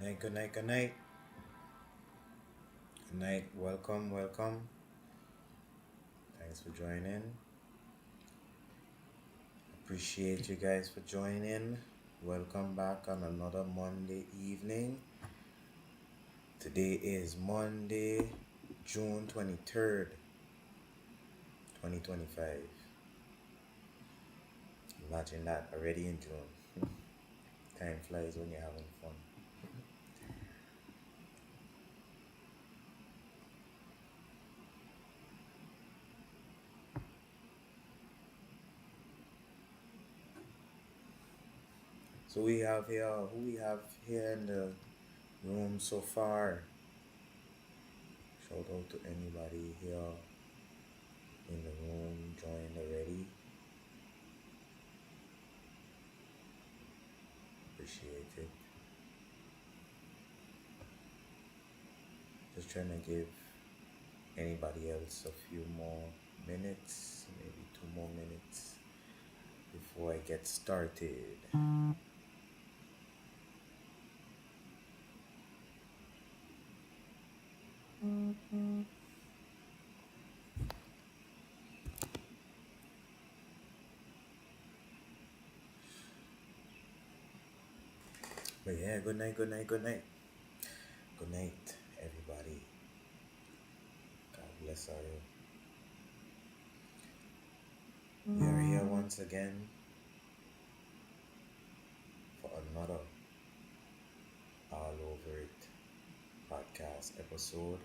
Night, good night, good night. Good night, welcome. Thanks for joining. Appreciate you guys for joining. Welcome back on another Monday evening. Today is Monday, June 23rd, 2025. Imagine that, already in June. Time flies when you're having fun. So who we have here in the room so far? Shout out to anybody here in the room joined already. Appreciate it. Just trying to give anybody else a few more minutes, maybe 2 more minutes before I get started. But yeah, good night. Good night, everybody. God bless all you. We are here once again for another All Over It podcast episode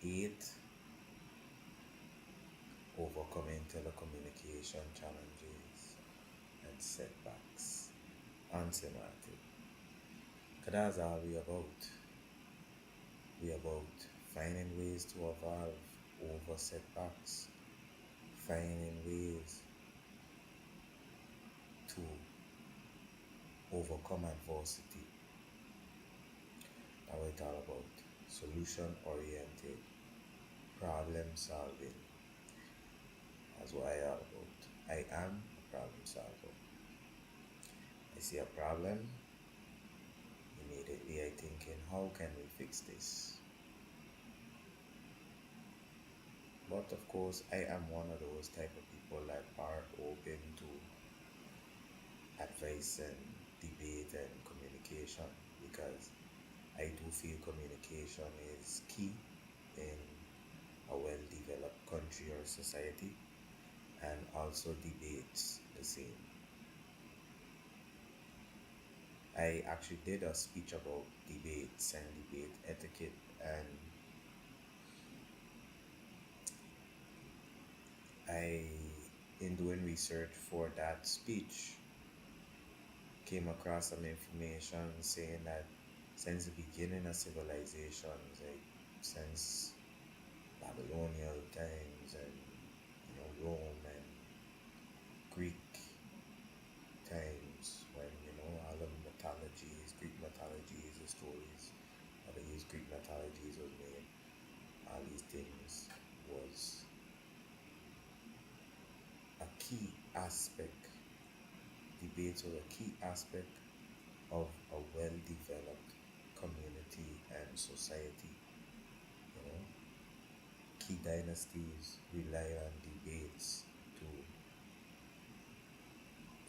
8, Overcoming Telecommunication Challenges and Setbacks. Answer Maarten. That's all we about. We about finding ways to evolve over setbacks, finding ways to overcome adversity. That's what it's all about. Solution oriented, problem solving. That's what I all about. I am a problem solver. I see a problem, immediately I thinking, how can we fix this? But of course, I am one of those type of people that are open to advice and debate and communication, because I do feel communication is key in a well-developed country or society, and also debates the same. I actually did a speech about debates and debate etiquette, and in doing research for that speech, came across some information saying that since the beginning of civilizations, like since Babylonian times and Rome and Greek times, when all the mythologies, Greek mythologies, the stories of these Greek mythologies was made, all these things was a key aspect. Debates was a key aspect of a well-developed community and society. Key dynasties rely on debates to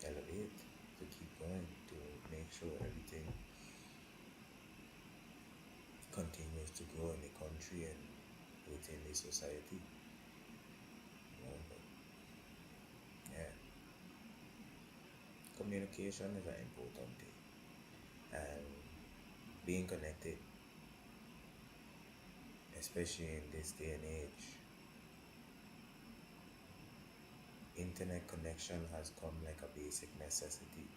elevate, to keep going, to make sure everything continues to grow in the country and within the society. But yeah, communication is an important thing, and being connected, especially in this day and age, internet connection has come like a basic necessity.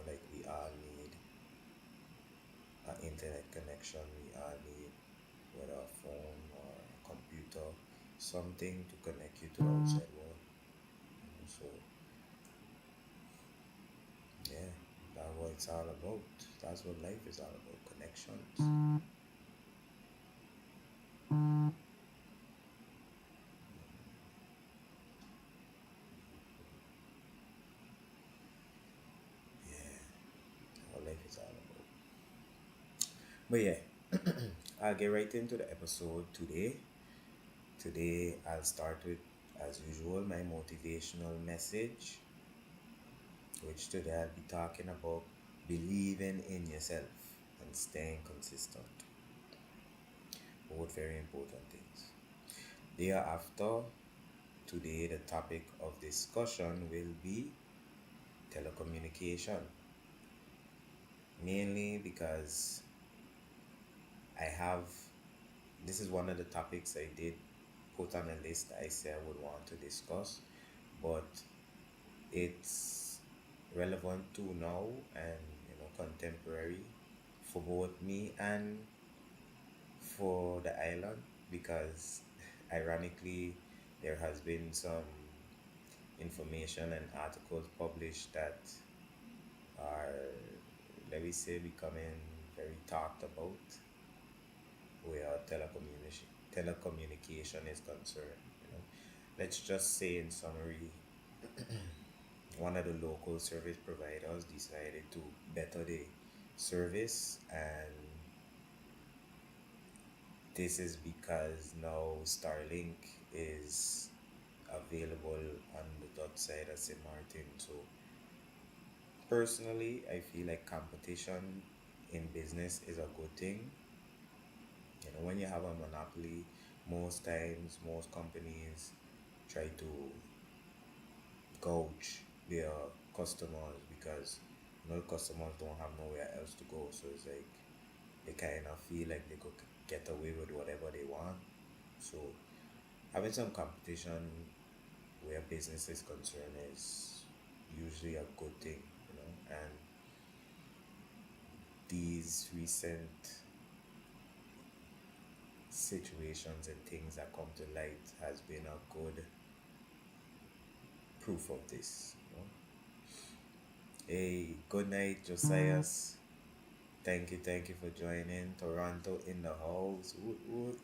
Like we all need an internet connection, we all need, whether a phone or a computer, something to connect you to the outside world. So yeah, that's what it's all about. That's what life is all about, connections. Yeah, what life is all about. But yeah, I'll get right into the episode today. Today, I'll start with, as usual, my motivational message, which today I'll be talking about believing in yourself and staying consistent. Both very important things. Thereafter, today the topic of discussion will be telecommunication, mainly because I have this is one of the topics I did put on a list I said I would want to discuss, but it's relevant to now and contemporary for both me and for the island because ironically there has been some information and articles published that are, let me say, becoming very talked about where telecommunication is concerned. Let's just say in summary, one of the local service providers decided to better the service, and this is because now Starlink is available on the dot side of St. Martin. So personally, I feel like competition in business is a good thing. When you have a monopoly, most times, most companies try to gouge their customers because customers don't have nowhere else to go. So it's like they kind of feel like they could get away with whatever they want. So having some competition where business is concerned is usually a good thing, and these recent situations and things that come to light has been a good proof of this. Hey, good night, Josias. Thank you for joining. Toronto in the house. Woot woot.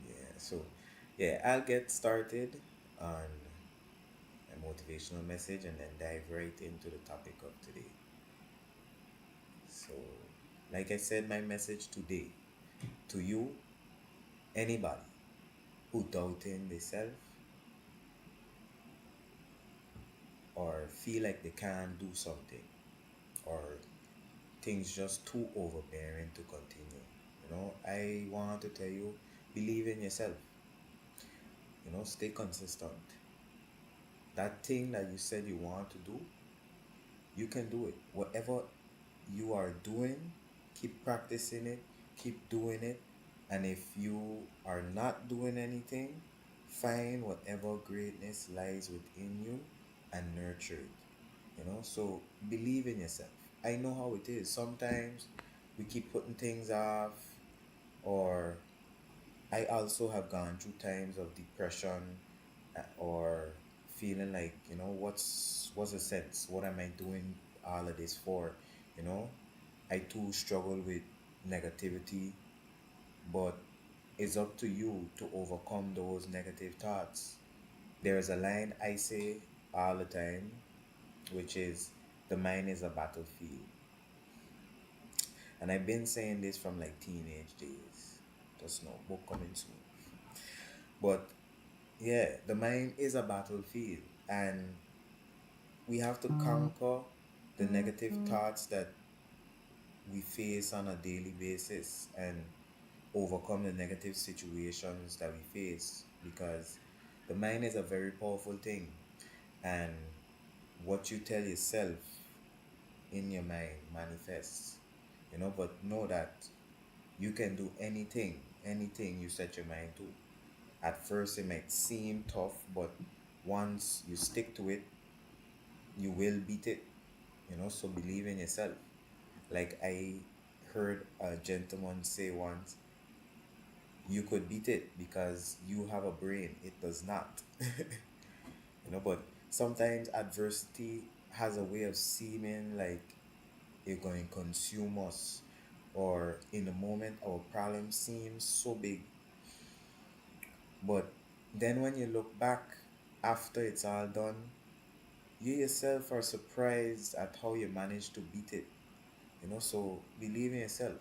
Yeah, so yeah, I'll get started on a motivational message and then dive right into the topic of today. So, like I said, my message today to you, anybody who doubting themselves or feel like they can't do something or things just too overbearing to continue. I want to tell you, believe in yourself. Stay consistent. That thing that you said you want to do, you can do it. Whatever you are doing, keep practicing it, keep doing it. And if you are not doing anything, find whatever greatness lies within you and nurture it. So believe in yourself. I know how it is. Sometimes we keep putting things off, or I also have gone through times of depression or feeling like, what's the sense? What am I doing all of this for? You know, I too struggle with negativity, but it's up to you to overcome those negative thoughts. There's a line I say all the time, which is the mind is a battlefield. And I've been saying this from like teenage days. Just no book coming soon. But yeah, the mind is a battlefield, and we have to conquer the negative thoughts that we face on a daily basis and overcome the negative situations that we face because the mind is a very powerful thing, and what you tell yourself in your mind manifests. But know that you can do anything you set your mind to. At first it might seem tough, but once you stick to it, you will beat it. So believe in yourself. Like I heard a gentleman say once, you could beat it because you have a brain, it does not. But sometimes adversity has a way of seeming like it's going to consume us, or in the moment our problem seems so big, but then when you look back after it's all done, you yourself are surprised at how you managed to beat it. So believe in yourself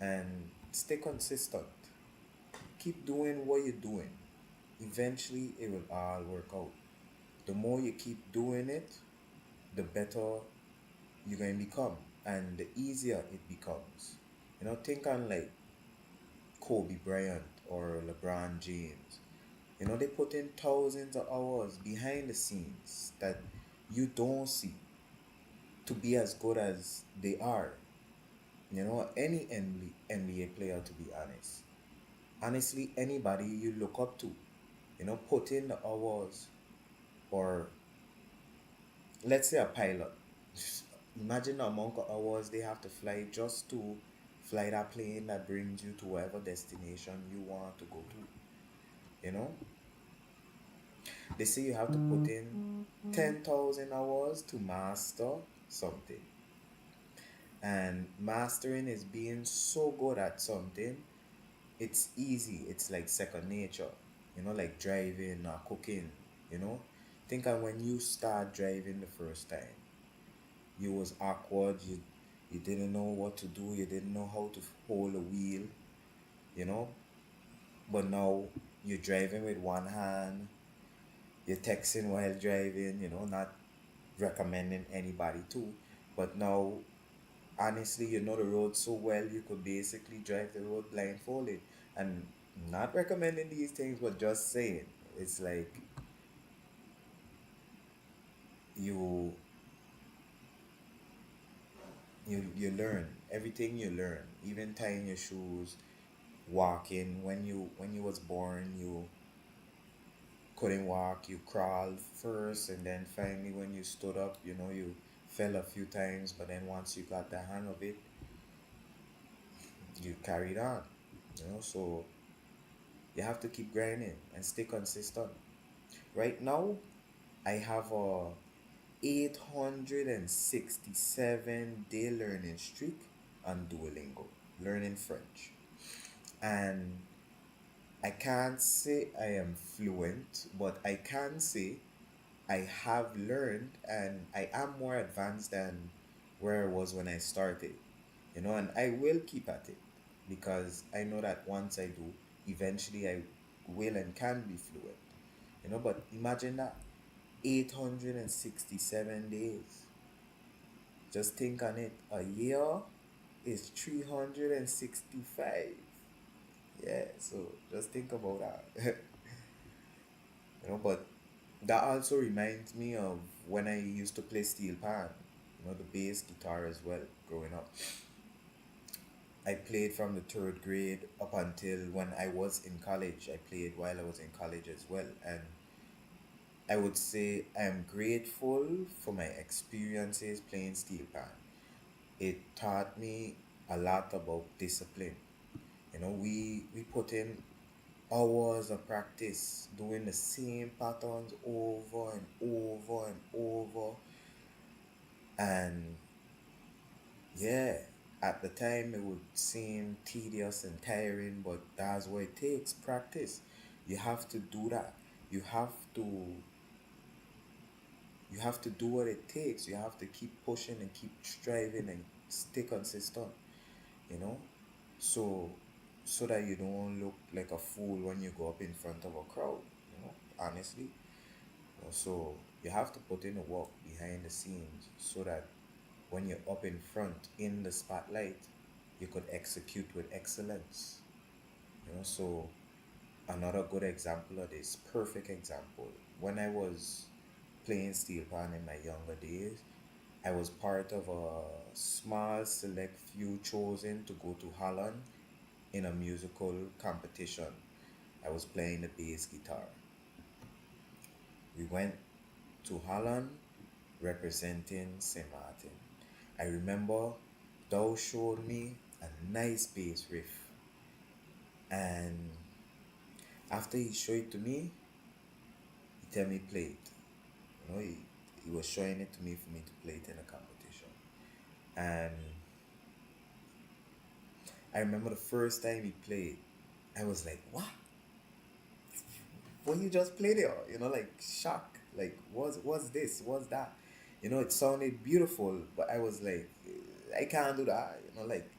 and stay consistent. Keep doing what you're doing. Eventually, it will all work out. The more you keep doing it, the better you're going to become, and the easier it becomes. Think on like Kobe Bryant or LeBron James. They put in thousands of hours behind the scenes that you don't see to be as good as they are. Any NBA player, to be honest. Honestly, anybody you look up to, put in the hours, or let's say a pilot. Imagine the amount of hours they have to fly just to fly that plane that brings you to whatever destination you want to go to. You know, they say you have to put in 10,000 hours to master something. And mastering is being so good at something, it's easy. It's like second nature, like driving or cooking, you know. Think of when you start driving the first time. You was awkward, you didn't know what to do, you didn't know how to hold a wheel, you know. But now you're driving with one hand, you're texting while driving, not recommending anybody to. But now, honestly, you know the road so well, you could basically drive the road blindfolded. And not recommending these things, but just saying, it's like you you learn everything. You learn, even tying your shoes, walking. When you was born, you couldn't walk, you crawled first, and then finally when you stood up, you fell a few times, but then once you got the hang of it, you carried on. So you have to keep grinding and stay consistent. Right now, I have a 867-day learning streak on Duolingo, learning French. And I can't say I am fluent, but I can say I have learned and I am more advanced than where I was when I started. And I will keep at it because I know that once I do, eventually I will and can be fluent. But imagine that 867 days. Just think on it. A year is 365. Yeah, so just think about that. But that also reminds me of when I used to play steel pan, the bass guitar as well, growing up. I played from the third grade up until when I was in college. I played while I was in college as well. And I would say I'm grateful for my experiences playing steel pan. It taught me a lot about discipline. We put in hours of practice doing the same patterns over and over and over. And yeah, at the time it would seem tedious and tiring, but that's what it takes, practice. You have to do that. You have to you have to do what it takes. You have to keep pushing and keep striving and stay consistent, you know? So that you don't look like a fool when you go up in front of a crowd, honestly. So you have to put in the work behind the scenes so that when you're up in front in the spotlight, you could execute with excellence. So another good example of this, perfect example, when I was playing steel pan in my younger days, I was part of a small select few chosen to go to Holland in a musical competition. I was playing the bass guitar. We went to Holland representing St. Martin. I remember thou showed me a nice bass riff, and after he showed it to me, he tell me play it. He was showing it to me for me to play it in a competition. And I remember the first time he played, I was like, what? What you just played it? Like shock. Like, what's this? What's that? It sounded beautiful, but I was like, I can't do that, like,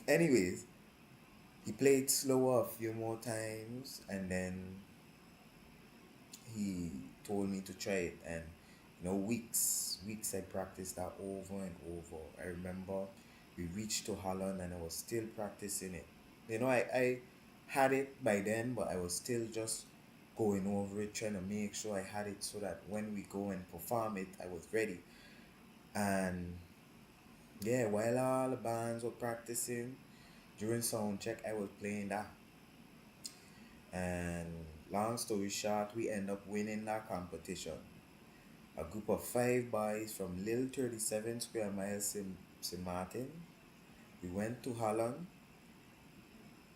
anyways, he played slower a few more times, and then he told me to try it. And weeks I practiced that over and over. I remember we reached to Holland and I was still practicing it. I had it by then, but I was still just going over it, trying to make sure I had it so that when we go and perform it, I was ready. And yeah, while all the bands were practicing, during sound check, I was playing that. And long story short, we end up winning that competition. A group of 5 boys from Lille 37 square miles in Maarten. We went to Holland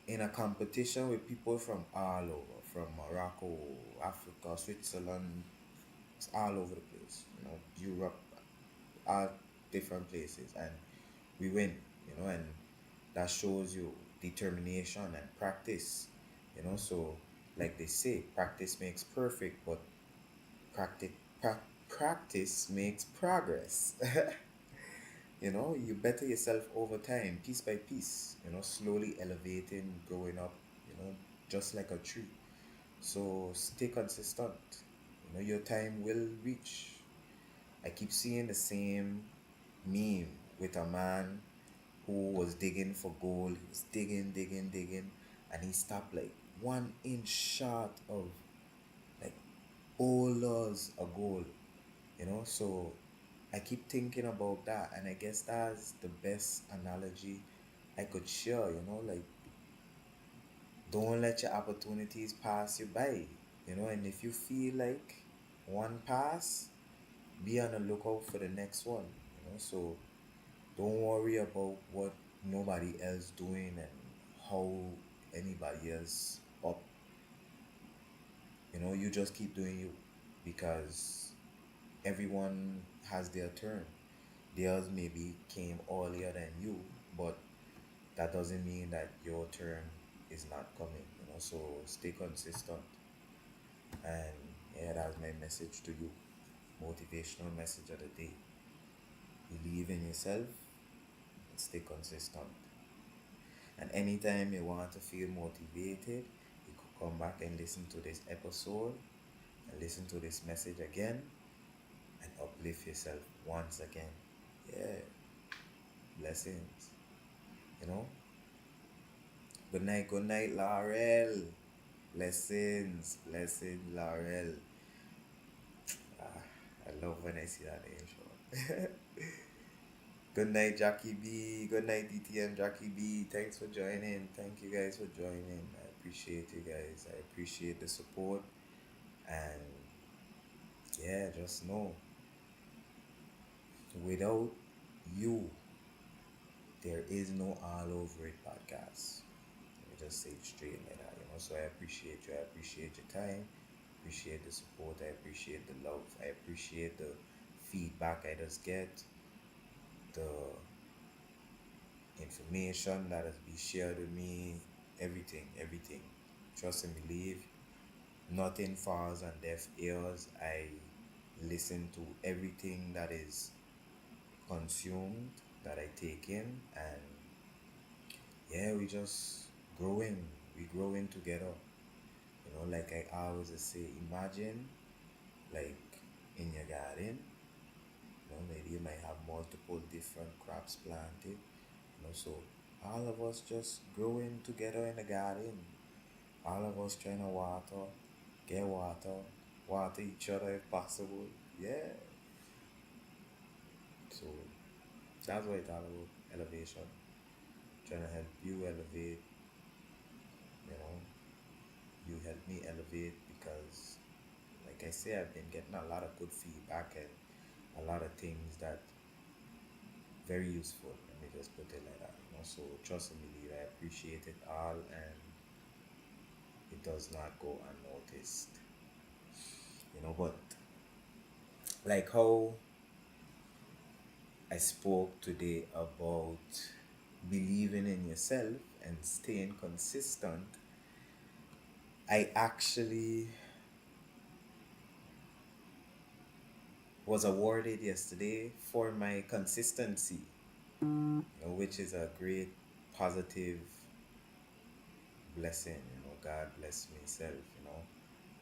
in a competition with people from all over, from Morocco, Africa, Switzerland, all over the place, Europe, all different places. And we win, and that shows you determination and practice, so like they say, practice makes perfect, but practice practice makes progress. You better yourself over time, piece by piece, slowly elevating, growing up, just like a tree. So stay consistent. Your time will reach. I keep seeing the same meme with a man who was digging for gold. He was digging, digging, digging, and he stopped like 1 inch short of like boulders a goal. So I keep thinking about that, and I guess that's the best analogy I could share. Like, don't let your opportunities pass you by. And if you feel like one pass, be on the lookout for the next one. So don't worry about what nobody else doing and how anybody else up. You just keep doing you, because everyone has their turn. Theirs maybe came earlier than you, but that doesn't mean that your turn is not coming. So stay consistent. And yeah, that's my message to you. Motivational message of the day. Believe in yourself and stay consistent. And anytime you want to feel motivated, you could come back and listen to this episode and listen to this message again and uplift yourself once again. Yeah, blessings. You know? Good night, Laurel. Blessings, blessings, Laurel. Ah, I love when I see that name short. Good night, Jackie B. Good night, DTM Jackie B. Thanks for joining. Thank you guys for joining. I appreciate you guys. I appreciate the support. And yeah, just know, without you, there is no All Over It podcast. Let me just say it straight like that. So I appreciate you. I appreciate your time. Appreciate the support. I appreciate the love. I appreciate the feedback I just get. The information that has been shared with me, everything. Trust and believe, nothing falls on deaf ears. I listen to everything that is consumed, that I take in, and yeah, we growing together. Like I always say, imagine like in your garden, maybe you might have multiple different crops planted, so all of us just growing together in the garden, all of us trying to get water each other if possible. Yeah. So that's what it's all about, elevation. Trying to help you elevate, you know, you help me elevate, because like I say, I've been getting a lot of good feedback and a lot of things that very useful. Let me just put it like that. So trust and believe, I appreciate it all, and it does not go unnoticed. But like how I spoke today about believing in yourself and staying consistent, I actually Was awarded yesterday for my consistency, which is a great positive blessing. God bless myself.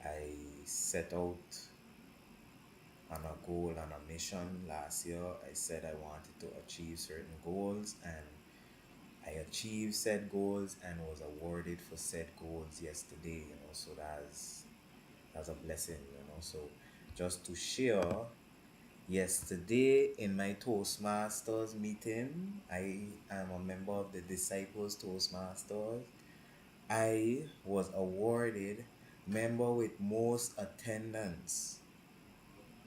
I set out on a goal and a mission last year. I said I wanted to achieve certain goals, and I achieved said goals and was awarded for said goals yesterday. So that's a blessing. So just to share, yesterday in my Toastmasters meeting, I am a member of the Disciples Toastmasters. I was awarded member with most attendance.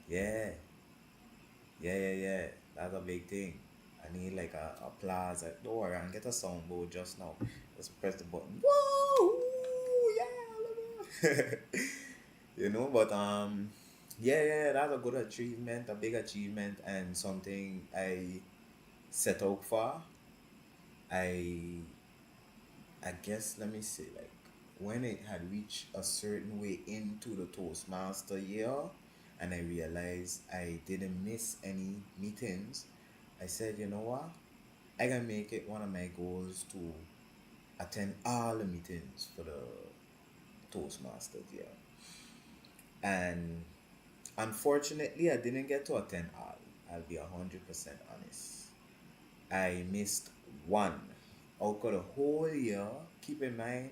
Yeah, yeah. That's a big thing. I need like a applause. Like, don't worry, I can get a soundboard just now. Just press the button. Woo! Yeah! But yeah, that's a good achievement, a big achievement, and something I set out for. I I guess let me say, like, when it had reached a certain way into the Toastmaster year, and I realized I didn't miss any meetings, I said, you know what? I can make it one of my goals to attend all the meetings for the Toastmasters year. And unfortunately, I didn't get to attend all. I'll be 100% honest. I missed one. Out of the whole year, keep in mind,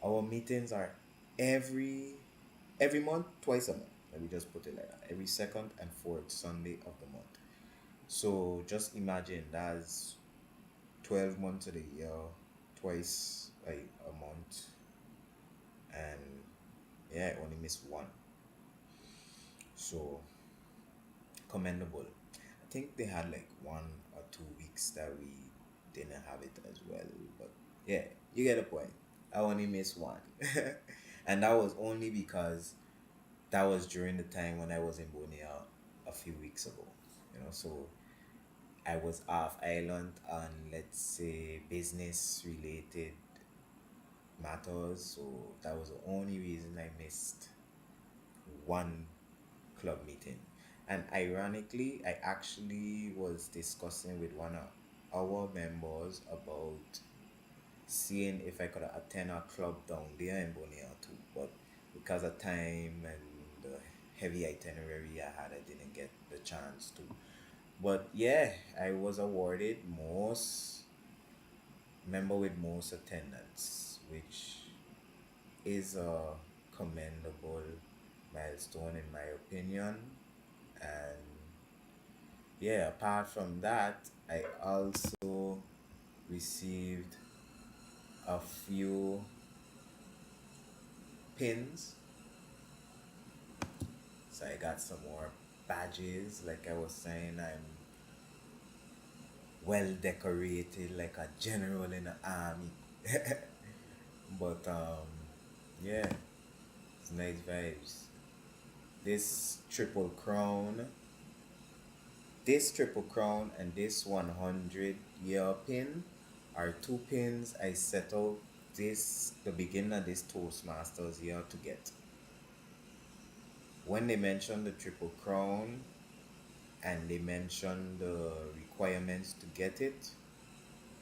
our meetings are every every month, twice a month. Let me just put it like that. Every second and fourth Sunday of the month. So just imagine that's 12 months of the year, twice like a month, and yeah, I only missed one. So commendable. I think they had like 1 or 2 weeks that we didn't have it as well, but yeah, you get the point. I only missed one, and that was only because that was during the time when I was in Borneo a few weeks ago. So I was off island on, let's say, business related matters. So that was the only reason I missed one club meeting. And ironically, I actually was discussing with one of our members about seeing if I could attend a club down there in Borneo too. But because of time and the heavy itinerary I had, I didn't get the chance to. But yeah, I was awarded most member with most attendance, which is a commendable milestone in my opinion. And yeah, apart from that, I also received a few pins. So I got some more badges. Like I was saying, I'm well decorated like a general in the army. But yeah, it's nice vibes. This triple crown, this triple crown and this 100-year pin are two pins I set out this the beginning of this Toastmasters year to get. When they mentioned the triple crown and they mentioned the requirements to get it,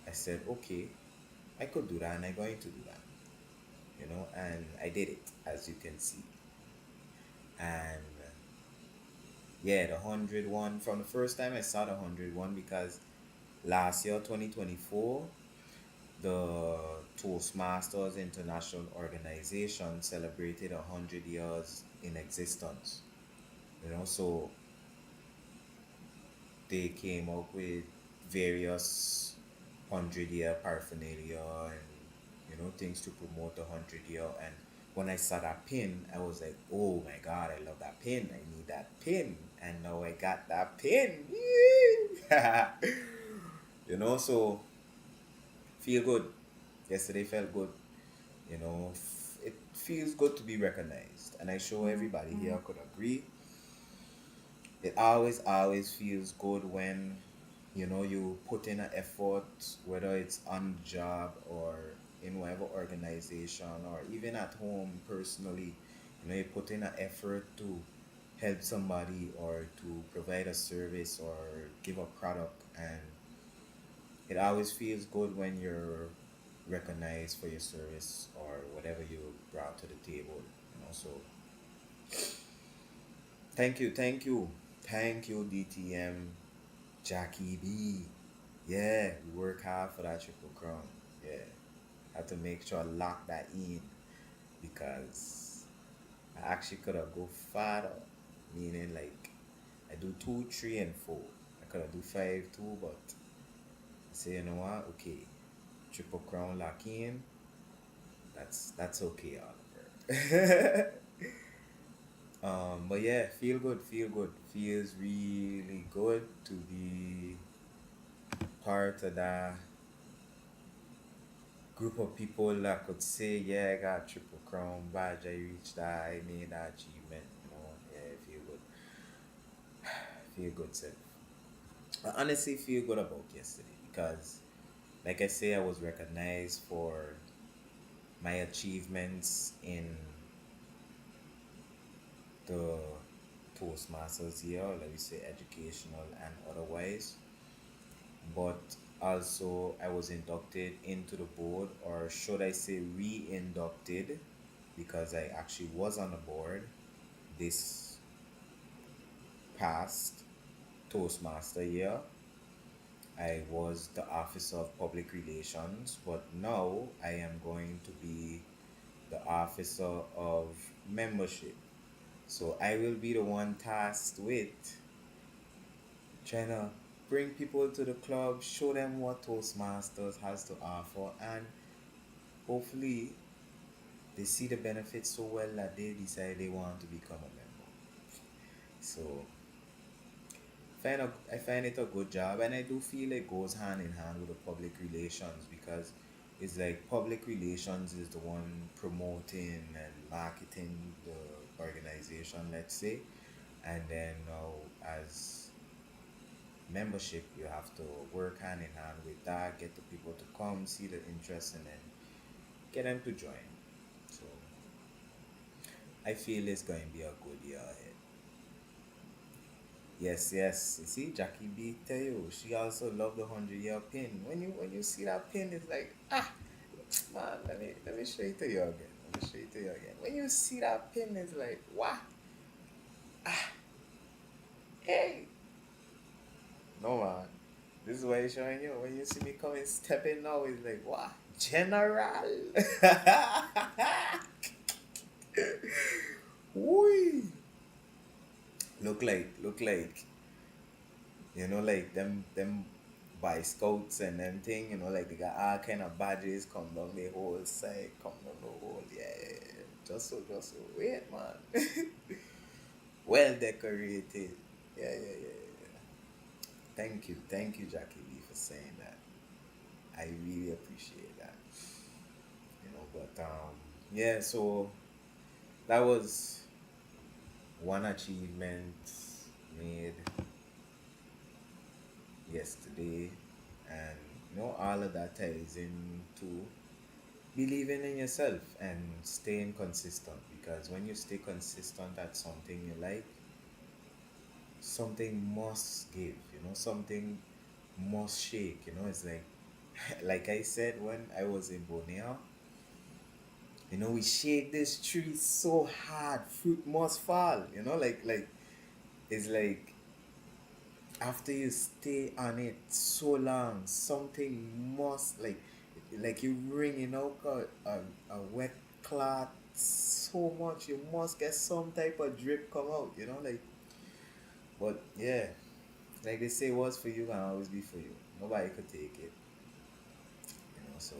I said, okay, I could do that and I'm going to do that, and I did it, as you can see. And yeah, the 100 one, from the first time I saw the 100 one, because last year, 2024, the Toastmasters International Organization celebrated 100 years in existence. So they came up with various 100-year paraphernalia and things to promote the 100 year. And when I saw that pin, I was like, oh my god, I love that pin. I need that pin, and now I got that pin. So feel good. Yesterday felt good. It feels good to be recognized, and I'm sure everybody here could agree. It always feels good when you put in an effort, whether it's on the job or in whatever organization or even at home personally. You put in an effort to help somebody or to provide a service or give a product, and it always feels good when you're recognized for your service or whatever you brought to the table, so thank you DTM, Jackie B. Yeah, we work hard for that triple crown. Yeah, had to make sure I lock that in because I actually could have go farther, meaning like I do 2, 3, and 4. I could have do 5 too, but I say, you know what? Okay, triple crown lock in. That's okay, Oliver. But yeah, feel good, feels really good to be part of that group of people that could say, yeah, I got triple crown badge, I reached that, I made that achievement. Yeah, feel good, self. I honestly feel good about yesterday because, like I say, I was recognized for my achievements in the Toastmasters year, or let me say educational and otherwise. But also, I was inducted into the board, or should I say, re inducted, because I actually was on the board this past Toastmaster year. I was the Officer of Public Relations, but now I am going to be the Officer of Membership. So I will be the one tasked with trying to bring people to the club, show them what Toastmasters has to offer, and hopefully they see the benefits so well that they decide they want to become a member. So I find it a good job, and I do feel it goes hand in hand with the public relations because it's like public relations is the one promoting and marketing the organization, let's say, and then now as membership you have to work hand in hand with that, get the people to come, see the interest, and then get them to join. So I feel it's going to be a good year ahead. Yes, yes. You see, Jackie B tell you she also loved the 100-year pin. When you see that pin, it's like man. Let me show it to you again. Let me show it to you again. When you see that pin, it's like what? Hey, no man. This is what he's showing you. When you see me coming stepping now, it's like what? General. Whee! Look like like them by scouts and them thing, like they got all kind of badges come down the whole side, come down the whole, yeah. Just so wait, man. Well decorated. Yeah. Thank you, Jackie B, for saying that. I really appreciate that. But yeah, so that was one achievement made yesterday, and all of that ties into believing in yourself and staying consistent, because when you stay consistent at something you like, something must give, something must shake. It's like like I said when I was in Borneo, we shake this tree so hard fruit must fall, like it's like after you stay on it so long, something must, like you wringing out a wet cloth so much, you must get some type of drip come out, but yeah, like they say, what's for you can always be for you. Nobody could take it, so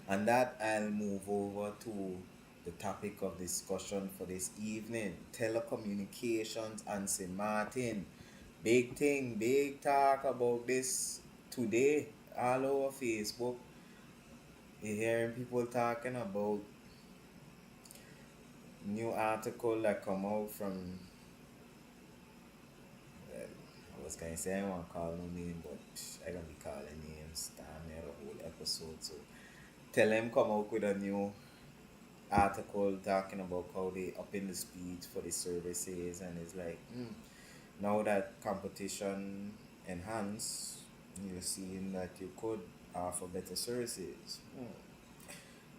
and that, I'll move over to the topic of discussion for this evening: telecommunications and St. Martin. Big thing, big talk about this today all over Facebook. You're hearing people talking about new article that come out from, well, I was gonna say I won't call no name, but I gonna be calling names damn near the whole episode. So tell them come out with a new article talking about how they up in the speeds for the services, and it's like, now that competition enhance, you're seeing that you could offer better services,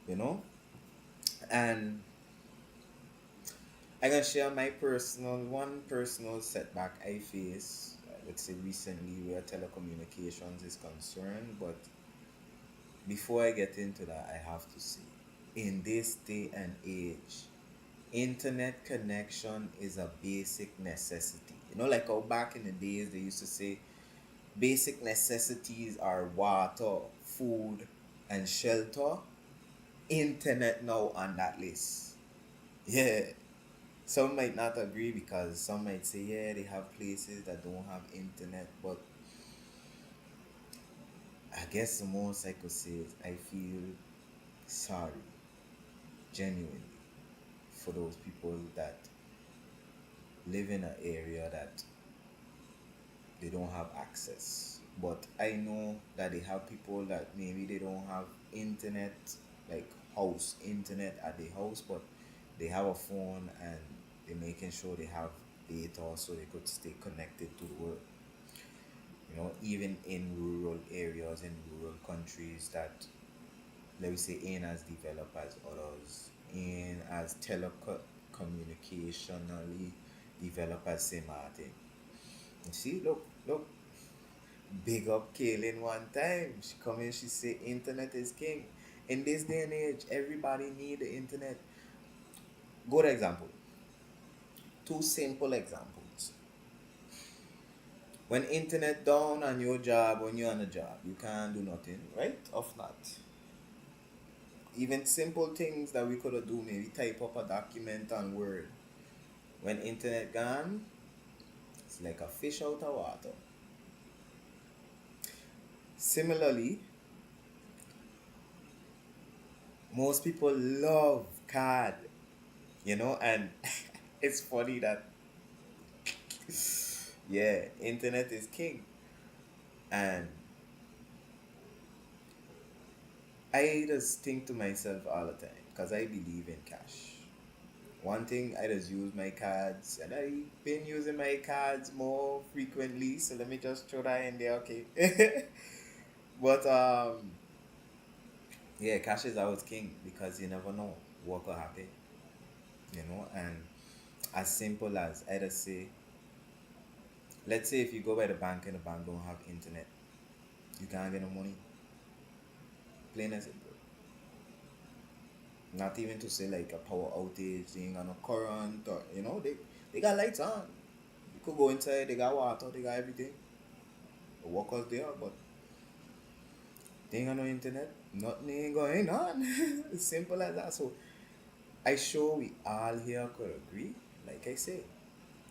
you know. And I can share my personal setback I face, let's say recently, where telecommunications is concerned. But before I get into that, I have to say, in this day and age, internet connection is a basic necessity. You know, like how back in the days they used to say basic necessities are water, food, and shelter. Internet now on that list. Yeah. Some might not agree because some might say, yeah, they have places that don't have internet, but I guess the most I could say is I feel sorry, genuinely, for those people that live in an area that they don't have access. But I know that they have people that maybe they don't have internet, like house internet at the house, but they have a phone and they're making sure they have data so they could stay connected to the world. You know, even in rural areas, in rural countries that, let me say, ain't as developed as others, ain't as telecommunicationally developed as say Maarten. You see, look, big up Kaylin one time. She come in, she say internet is king. In this day and age, everybody need the internet. Good example. Two simple examples. When internet down on your job, when you're on a job, you can't do nothing, right? Of not. Even simple things that we could have do, maybe type up a document on Word. When internet gone, it's like a fish out of water. Similarly, most people love card, and it's funny that yeah, internet is king. And I just think to myself all the time, because I believe in cash. One thing, I just use my cards, and I've been using my cards more frequently, so let me just throw that in there, okay? But yeah, cash is always king because you never know what could happen, and as simple as I just say, let's say if you go by the bank and the bank don't have internet, you can't get no money. Plain as simple. Not even to say like a power outage, they ain't got no current, or they got lights on. You could go inside, they got water, they got everything. The workers there, but they ain't got no internet. Nothing ain't going on. Simple as that. So I sure we all here could agree. Like I say,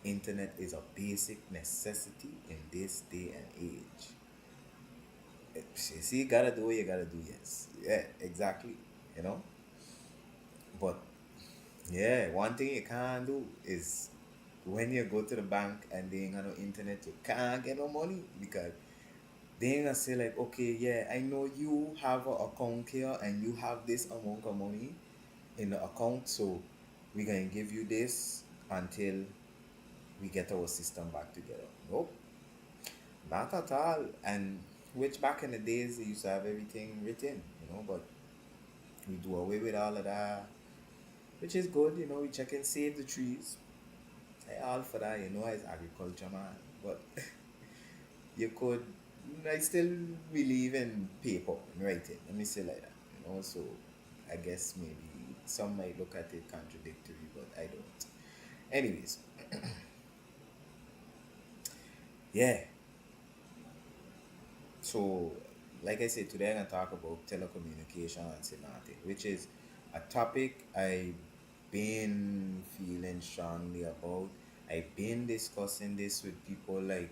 internet is a basic necessity in this day and age. You see, you gotta do what you gotta do, yes. Yeah, exactly. You know? But yeah, one thing you can't do is when you go to the bank and they ain't got no internet, you can't get no money because they ain't gonna say like, okay, yeah, I know you have an account here and you have this amount of money in the account, so we're gonna give you this until we get our system back together. Nope, not at all. And which back in the days they used to have everything written, but we do away with all of that, which is good, we check and save the trees. I all for that, as agriculture man. But you could, I still believe in paper and writing. Let me say like that, So I guess maybe some might look at it contradictory, but I don't. Anyways, yeah. So, like I said, today I'm gonna talk about telecommunication and semantic, which is a topic I've been feeling strongly about. I've been discussing this with people like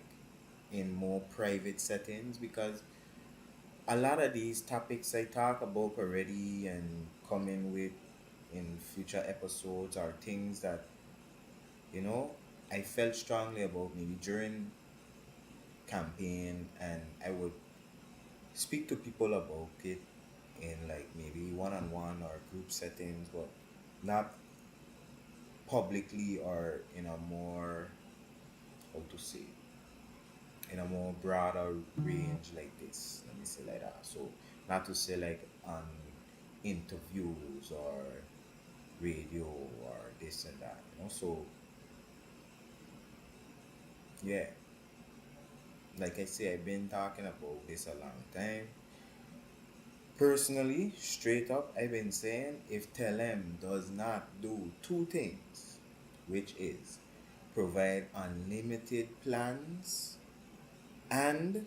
in more private settings because a lot of these topics I talk about already and coming with in future episodes are things that, you know, I felt strongly about maybe during campaign, and I would speak to people about it in like maybe one on one or group settings. But not publicly or in a more, how to say, in a more broader range like this. Let me say like that. So not to say like on interviews or radio or this and that, you know. So yeah, like I say, I've been talking about this a long time. Personally, straight up, I've been saying if Telem does not do two things, which is provide unlimited plans and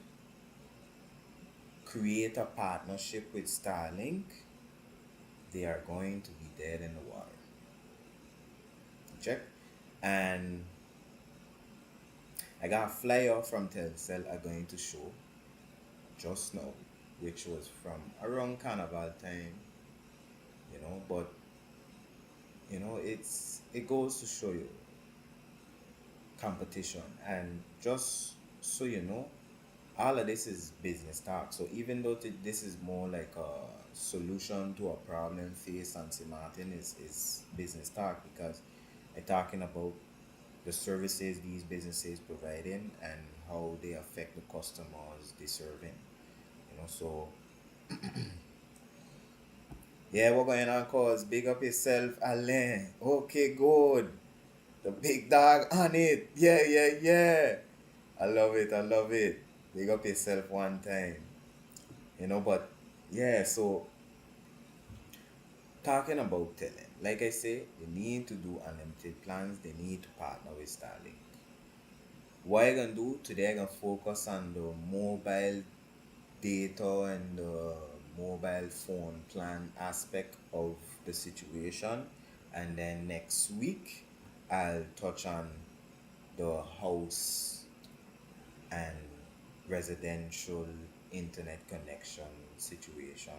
create a partnership with Starlink, they are going to be dead in the water. Check. And I got a flyer from Telcel are going to show just now, which was from around Carnival time, but it goes to show you competition. And just so you know, all of this is business talk. So even though this is more like a solution to a problem faced on St. Martin, is business talk because I'm talking about the services these businesses providing and how they affect the customers they serving. So yeah, what going on, cause big up yourself, Alain. Okay, good. The big dog on it. Yeah, yeah, yeah. I love it. I love it. Big up yourself one time. But yeah, so talking about talent, like I say, they need to do unlimited plans, they need to partner with Starlink. What I gonna do today, I gonna focus on the mobile data and the mobile phone plan aspect of the situation. And then next week, I'll touch on the house and residential internet connection situation.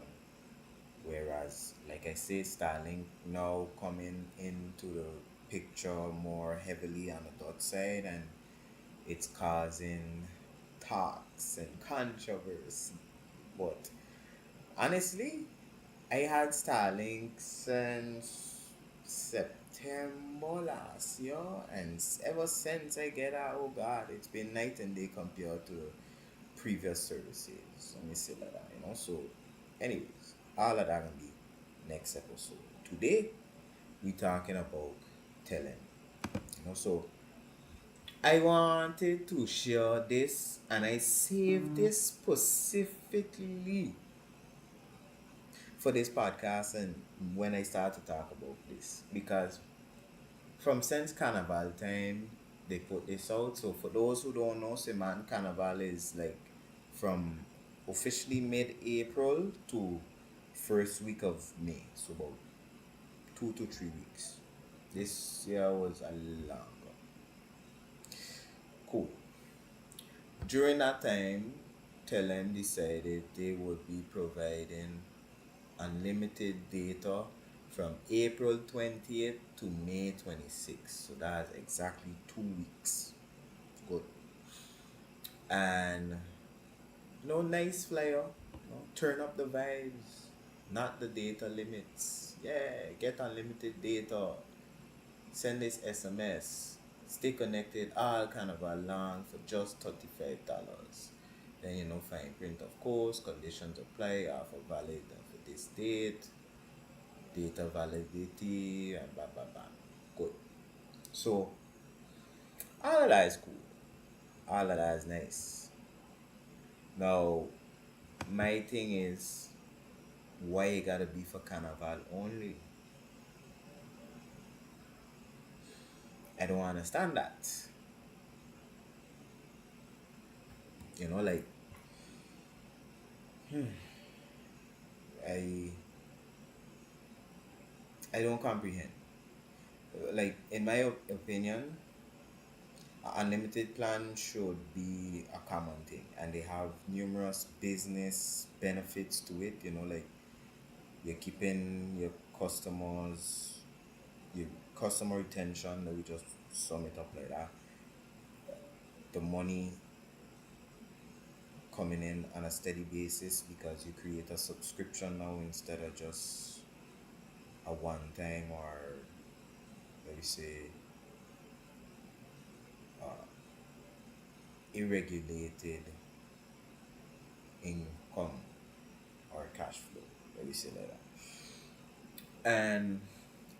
Whereas, like I say, Starlink now coming into the picture more heavily on the dot side, and it's causing talks and controversy. But honestly, I had Starlink since September last year, and ever since I get that, oh God, it's been night and day compared to previous services. Let me say like that. So, anyways, all of that gonna be next episode. Today, we talking about telling. So I wanted to share this, and I saved this specifically for this podcast and when I start to talk about this because from since Carnival time they put this out. So for those who don't know, say man, Carnival is like from officially mid-April to first week of May, so about 2 to 3 weeks. This year was a longer. Cool. During that time, Telem decided they would be providing unlimited data from April 20th to May 26th. So that's exactly 2 weeks. Good. And nice flyer. Turn up the vibes, not the data limits. Yeah, get unlimited data. Send this SMS. Stay connected all kind of along for just $35. Then fine print of course, conditions apply, offer valid for this date, data validity, and blah blah blah. Good. So all of that is cool. All of that is nice. Now, my thing is, why it gotta be for Carnival only? I don't understand that. Like I I don't comprehend. Like in my opinion, unlimited plan should be a common thing, and they have numerous business benefits to it. Like you're keeping your customers, your customer retention. Let me just sum it up like that. The money coming in on a steady basis because you create a subscription now instead of just a one time, or let me say irregulated income or cash flow. Let me say like that. And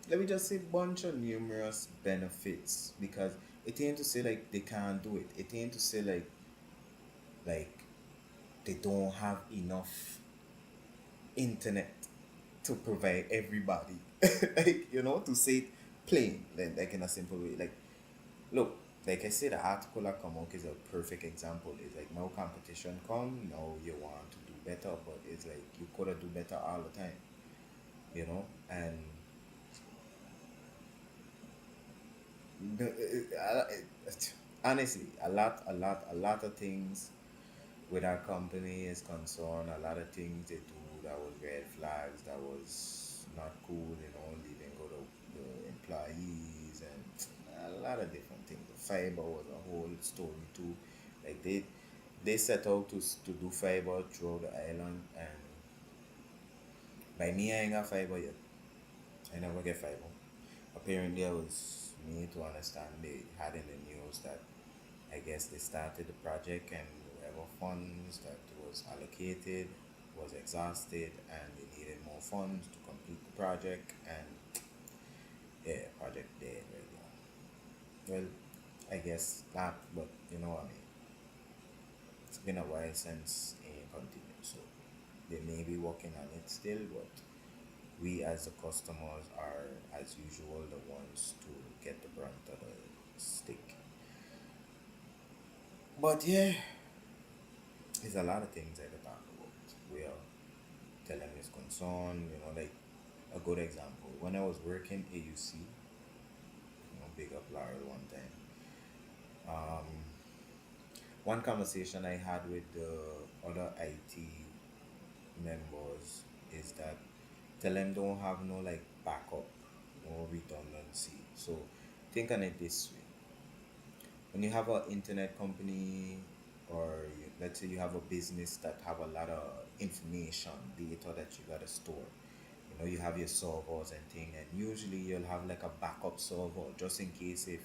let me just say bunch of numerous benefits, because it ain't to say like they can't do it. It ain't to say like they don't have enough internet to provide everybody. Like, to say it plain, like in a simple way. Like, look, like I said, the article that come out is a perfect example. It's like now competition come, now you want to do better, but it's like you could have do better all the time, and honestly, a lot of things with our company is concerned. A lot of things they do that was red flags, that was not cool, leaving go to the employees, and a lot of different things. The fiber was a whole story too. Like they set out to do fiber throughout the island, and by me I ain't got fiber yet. I never get fiber. Apparently I was made to understand they had in the news that I guess they started the project, and whatever funds that was allocated was exhausted, and they needed more funds to complete the project, and yeah, project dead right now. Well, I guess not, but you know what I mean. It's been a while since it continued, so they may be working on it still, but we as the customers are, as usual, the ones to get the brunt of the stick. But yeah, there's a lot of things I could talk about where telling is concerned, like a good example. When I was working AUC, big up Larry one time. One conversation I had with the other IT members is that tell them don't have no like backup, no redundancy. So think on it this way: when you have an internet company, or let's say you have a business that have a lot of information data that you gotta store, you have your servers and thing, and usually you'll have like a backup server just in case if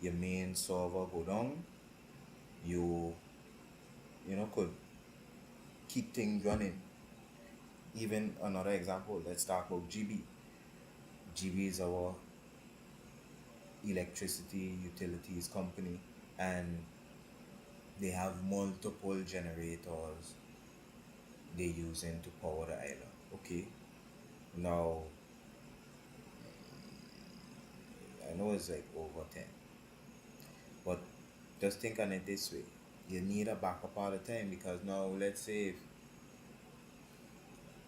your main server go down, you could keep things running. Even another example, let's talk about GB is our electricity utilities company, and they have multiple generators they using to power the island. Okay, now I know it's like over 10, but just think on it this way: you need a backup all the time, because now let's say if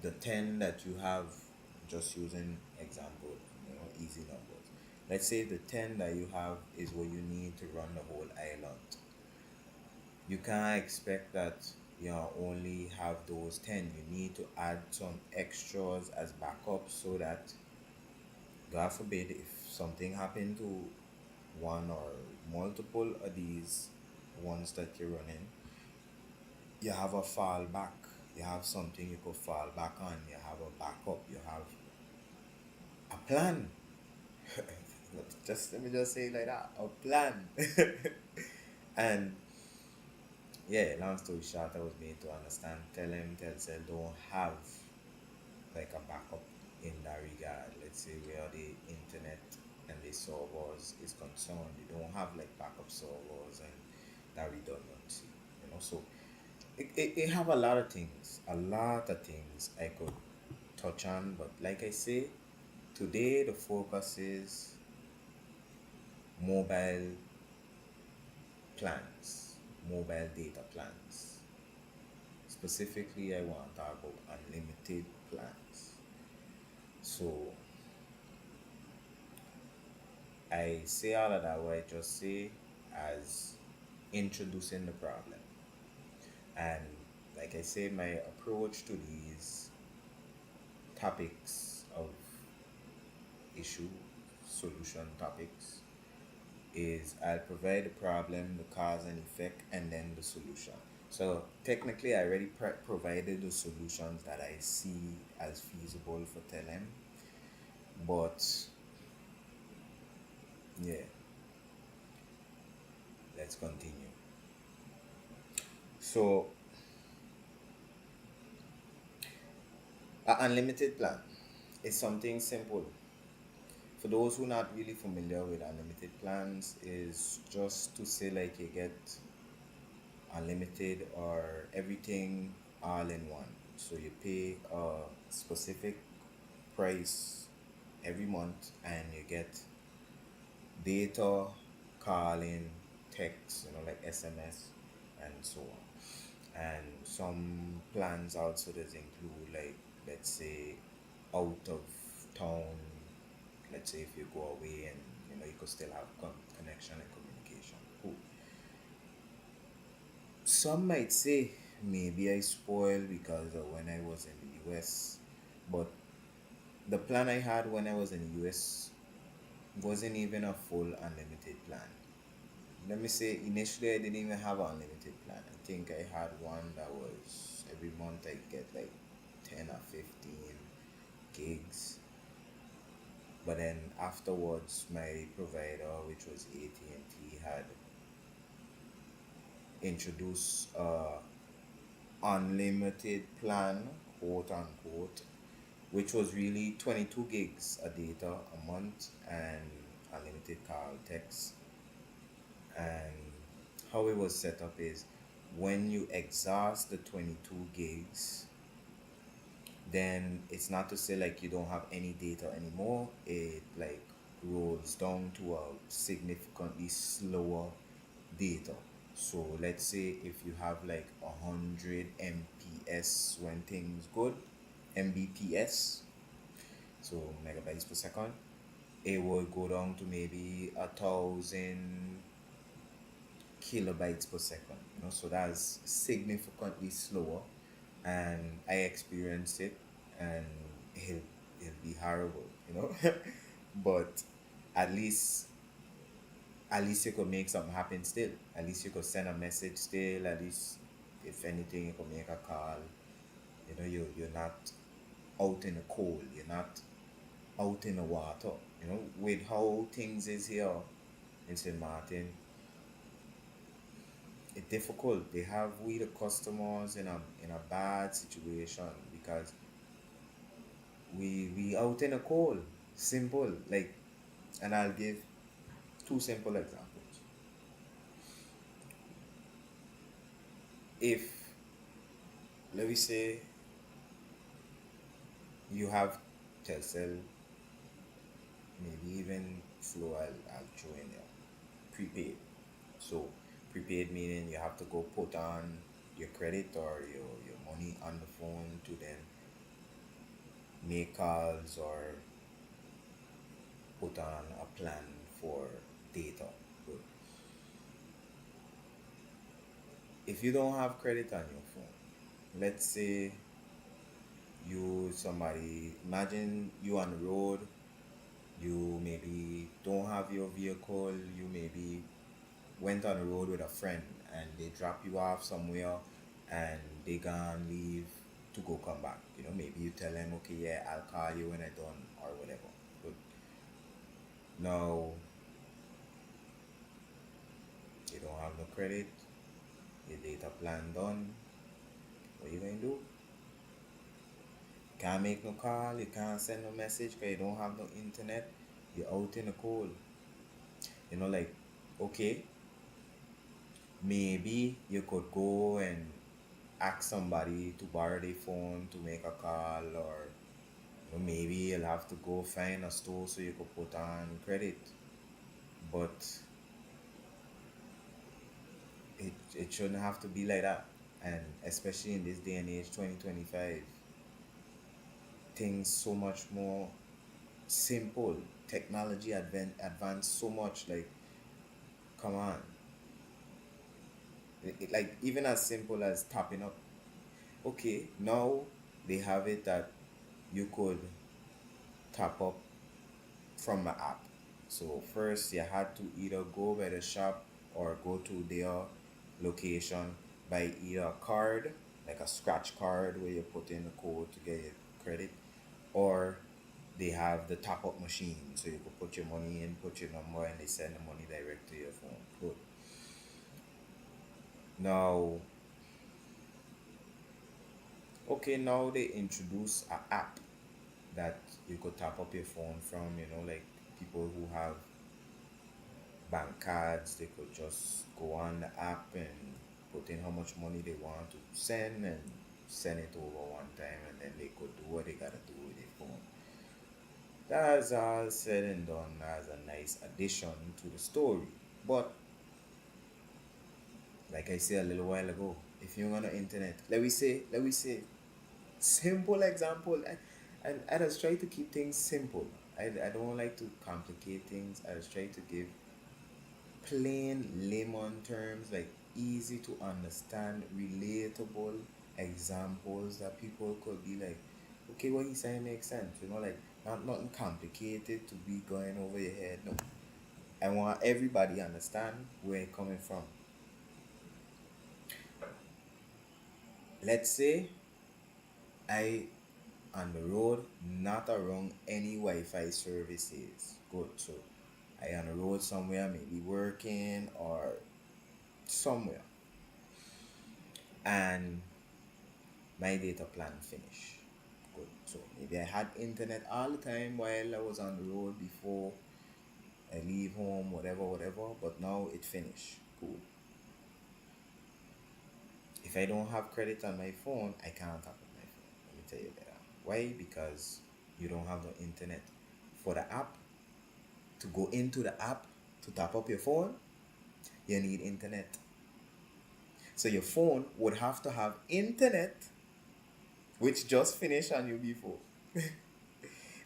the 10 that you have, just using example, easy numbers. Let's say the 10 that you have is what you need to run the whole island. You can't expect that you only have those 10. You need to add some extras as backup, so that, God forbid, if something happened to one or multiple of these ones that you're running, you have a fallback. You have something you could fall back on. You have a backup. You have a plan. Just let me just say it like that: a plan. And yeah, long story short, I was made to understand. Tell him, Telcel don't have like a backup in that regard. Let's say where the internet and the servers is concerned, they don't have like backup servers and that redundancy. So it have a lot of things I could touch on, but like I say, today the focus is mobile plans, mobile data plans. Specifically, I want to talk about unlimited plans. So I say all of that what I just say as introducing the problem. And like I say, my approach to these topics of issue, solution topics, is I'll provide the problem, the cause and effect, and then the solution. So technically, I already provided the solutions that I see as feasible for Telem, But yeah, let's continue. So, an unlimited plan is something simple. For those who are not really familiar with unlimited plans, is just to say like you get unlimited or everything all in one. So you pay a specific price every month and you get data, calling, text, like SMS and so on. And some plans also does include like, let's say, out of town. Let's say if you go away and you could still have connection and communication. Cool. Some might say maybe I spoiled because of when I was in the US, but the plan I had when I was in the US wasn't even a full unlimited plan. Let me say initially I didn't even have an unlimited plan. I think I had one that was every month I get like 10 or 15 gigs. But then afterwards my provider, which was AT&T, had introduced a unlimited plan, quote unquote, which was really 22 gigs a data a month and unlimited call text. And how it was set up is when you exhaust the 22 gigs, then it's not to say like you don't have any data anymore. It like rolls down to a significantly slower data. So let's say if you have like 100 MPS when things good, Mbps, so megabytes per second, it will go down to maybe 1,000 kilobytes per second. So that's significantly slower, and I experienced it, and it'll be horrible. But at least at least you could make something happen still. At least you could send a message still. At least if anything, you could make a call. You're not out in the cold. You're not out in the water. With how things is here in St. Martin, it's difficult. They have we the customers in a bad situation because we out in the cold. Simple. Like, and I'll give two simple examples. If let me say you have Telcel, maybe even Flow, I'll throw in there. Prepaid. So prepaid meaning you have to go put on your credit or your money on the phone to then make calls or put on a plan for data. Good. If you don't have credit on your phone, let's say imagine you on the road, you maybe don't have your vehicle, you maybe went on the road with a friend and they drop you off somewhere and they gonna leave to go come back. Maybe you tell them, okay, yeah, I'll call you when I done or whatever. But now you don't have no credit, your data plan done. What you gonna do? Can't make no call, you can't send no message because you don't have no internet. You're out in the cold. Like, okay, maybe you could go and ask somebody to borrow their phone to make a call, or maybe you'll have to go find a store so you could put on credit. But it shouldn't have to be like that. And especially in this day and age, 2025, things so much more simple. Technology advanced so much. Like, come on. Like, even as simple as tapping up. Okay, now they have it that you could tap up from the app. So first you had to either go by the shop or go to their location by either a card, like a scratch card where you put in the code to get your credit, or they have the top up machine, so you could put your money in, put your number, and they send the money direct to your phone. Good. Now, okay, now they introduce a app that you could tap up your phone from, like people who have bank cards, they could just go on the app and put in how much money they want to send and send it over one time, and then they could do what they gotta do with their phone. That's all said and done as a nice addition to the story. But like I said a little while ago, if you're on the internet, let we say, simple example, and I just try to keep things simple. I don't like to complicate things. I just try to give plain layman terms, like easy to understand, relatable examples that people could be like, okay, what he's saying makes sense, like not nothing complicated to be going over your head. No, I want everybody understand where it's coming from. Let's say I on the road, not around any Wi-Fi services. Good. So I on the road somewhere, maybe working or somewhere, and my data plan finish. Good. So maybe I had internet all the time while I was on the road before I leave home, whatever, whatever. But now it finished. Cool. If I don't have credit on my phone, I can't tap on my phone. Let me tell you that. Why? Because you don't have the internet. For the app to go into the app to tap up your phone, you need internet. So your phone would have to have internet, which just finished on you before,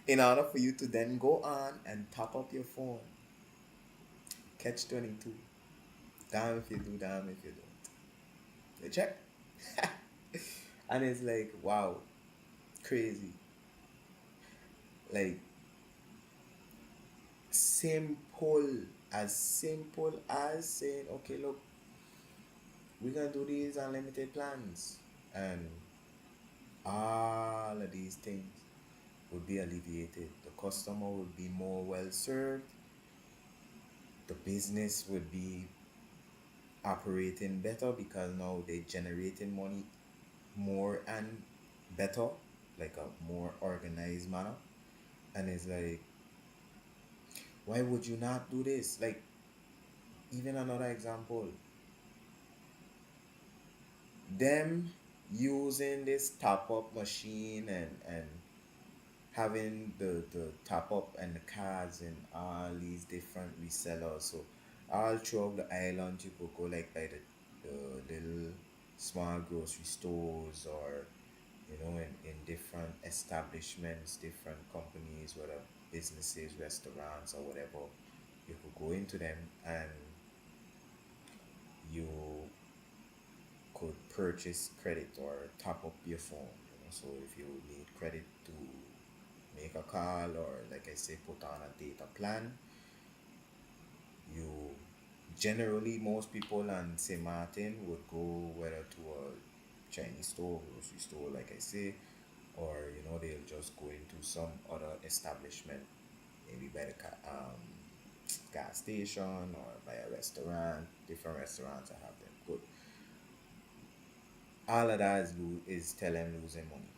in order for you to then go on and top up your phone. Catch 22. Damn if you do, damn if you don't. You check? And it's like, wow, crazy. Like, simple. As simple as saying, okay, look, we're going to do these unlimited plans. And all of these things would be alleviated. The customer would be more well served. The business would be operating better because now they're generating money more and better, like a more organized manner. And it's like, why would you not do this? Like, even another example, them using this top up machine and having the top up and the cards and all these different resellers. So all throughout the island, you could go like by the little small grocery stores, or in different establishments, different companies, whether businesses, restaurants, or whatever. You could go into them and you could purchase credit or top up your phone. So if you need credit to make a call, or like I say, put on a data plan, you generally, most people on say Maarten would go whether to a Chinese store, grocery store, like I say, or they'll just go into some other establishment, maybe by the gas station or by a restaurant. Different restaurants I have them. Good. All of that is tell them losing money.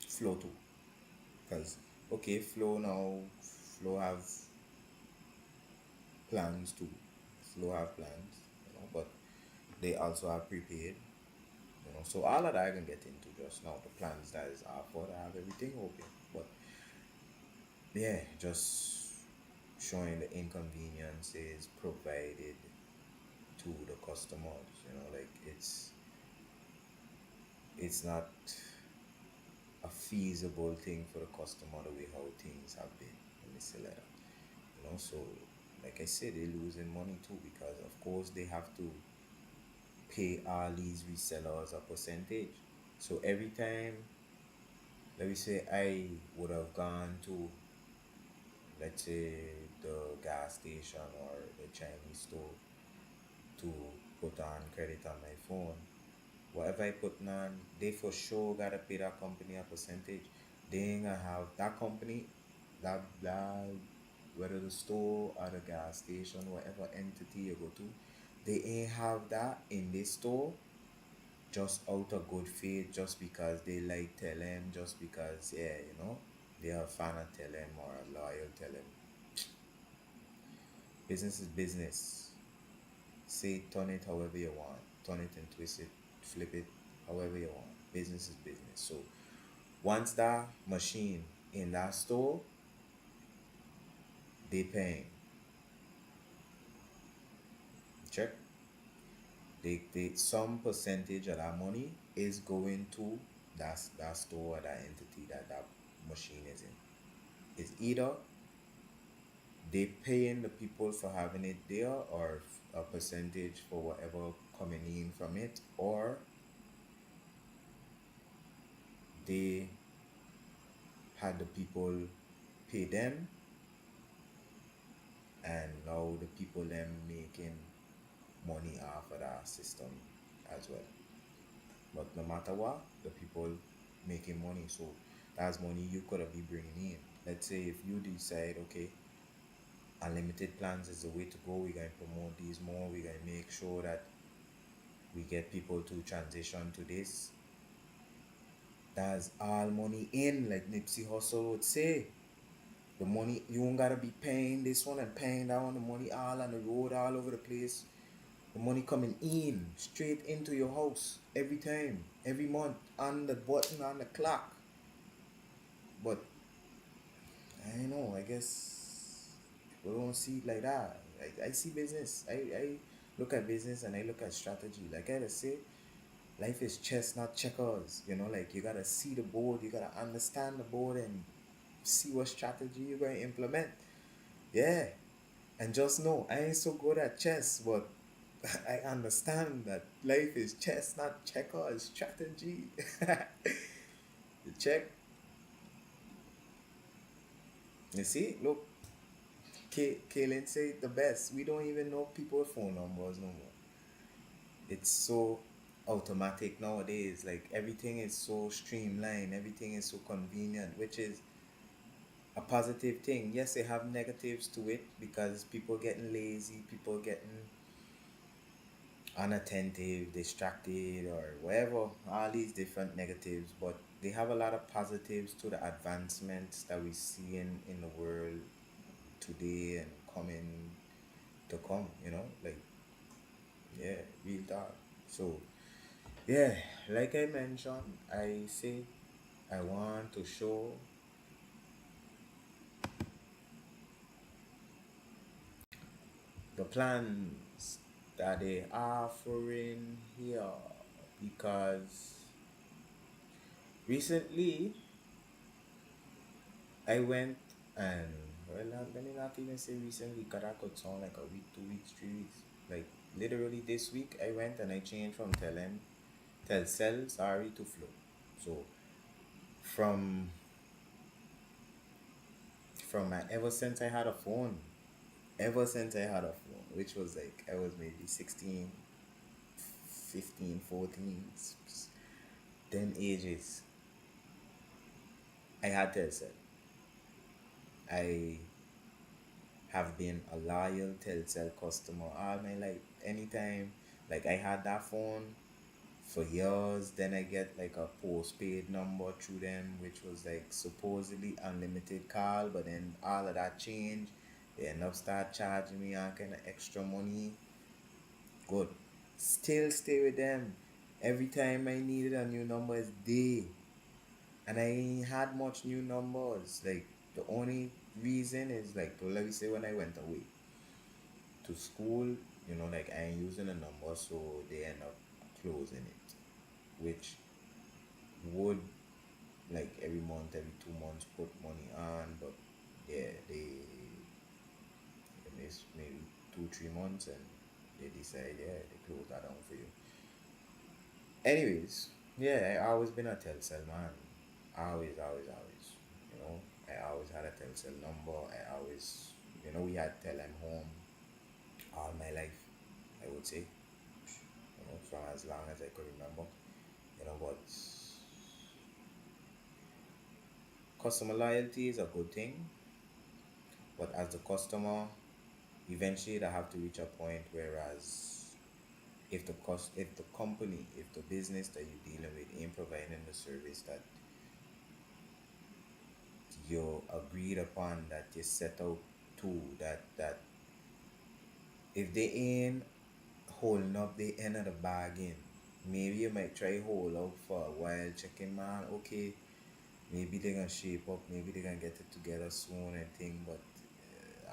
Flow too, because okay, Flow have plans too. Flow have plans, but they also have prepaid. So all of that I can get into just now. The plans that is offered, I have everything open. But yeah, just showing the inconveniences provided to the customers. Like it's not a feasible thing for the customer the way how things have been. Let me say that. So like I said, they're losing money too, because of course they have to pay all these resellers a percentage. So every time, let me say, I would have gone to, let's say, the gas station or the Chinese store to put on credit on my phone. Whatever I put on, they for sure gotta pay that company a percentage. They ain't gonna have that company, that whether the store or the gas station, whatever entity you go to, they ain't have that in this store just out of good faith, just because they like tell them, just because, yeah, they're a fan of tell them or a loyal tell them. Business is business. Say turn it however you want. Turn it and twist it, flip it however you want. Business is business. So once that machine in that store, they paying. Check. They some percentage of that money is going to that store or that entity that machine is in. It's either they paying the people for having it there, or a percentage for whatever coming in from it, or they had the people pay them, and now the people them making money off of that system as well. But no matter what, the people making money, so that's money you could have be bringing in. Let's say if you decide, okay, unlimited plans is the way to go, we're going to promote these more, we're going to make sure that we get people to transition to this. That's all money in, like Nipsey Hussle would say. The money, you don't gotta be paying this one and paying that one. The money all on the road, all over the place. The money coming in straight into your house every time, every month, on the button on the clock. But I don't know, I guess people don't see it like that. I see business. I look at business and I look at strategy. Like I gotta say, life is chess, not checkers. Like you gotta see the board, you gotta understand the board and see what strategy you're gonna implement. Yeah. And just know I ain't so good at chess, but I understand that life is chess, not checkers, strategy. You check. You see, look, Kaylin say it the best. We don't even know people's phone numbers no more. It's so automatic nowadays. Like everything is so streamlined, everything is so convenient, which is a positive thing. Yes, they have negatives to it because people getting lazy, people getting unattentive, distracted, or whatever, all these different negatives, but they have a lot of positives to the advancements that we see in the world today and coming to come, like, yeah, real talk. So, yeah, like I mentioned, I say I want to show the plans that they offering here because recently I went and, well, let me not even say recently because that could sound like a week, 2 weeks, 3 weeks. Like literally this week, I went and I changed from Telcel, sorry, to Flow. So from ever since I had a phone, which was like I was maybe 16, 15, 14, then ages, I had Telcel. I have been a loyal Telcel customer all my life. Anytime, like I had that phone for years, then I get like a postpaid number through them, which was like supposedly unlimited call, but then all of that changed. They end up start charging me all kind of extra money. Good. Still stay with them. Every time I needed a new number is day. And I ain't had much new numbers. Like the only reason is like, to let me say, when I went away to school, like I ain't using a number, so they end up closing it, which would, like, every month, every 2 months put money on, but yeah, they miss maybe 2 3 months and they decide, yeah, they close that down for you. Anyways, yeah, I always been a Telcel man. Always, always, always. I always had a Telcel number. I always, we had Telem home all my life, I would say. From as long as I could remember. But customer loyalty is a good thing, but as the customer, eventually they have to reach a point whereas if the company, if the business that you're dealing with ain't providing the service that you agreed upon, that you set out to, that if they ain't holding up the end of the bargain, maybe you might try hold out for a while, checking, man, okay, maybe they're gonna shape up, maybe they're gonna get it together soon and thing, but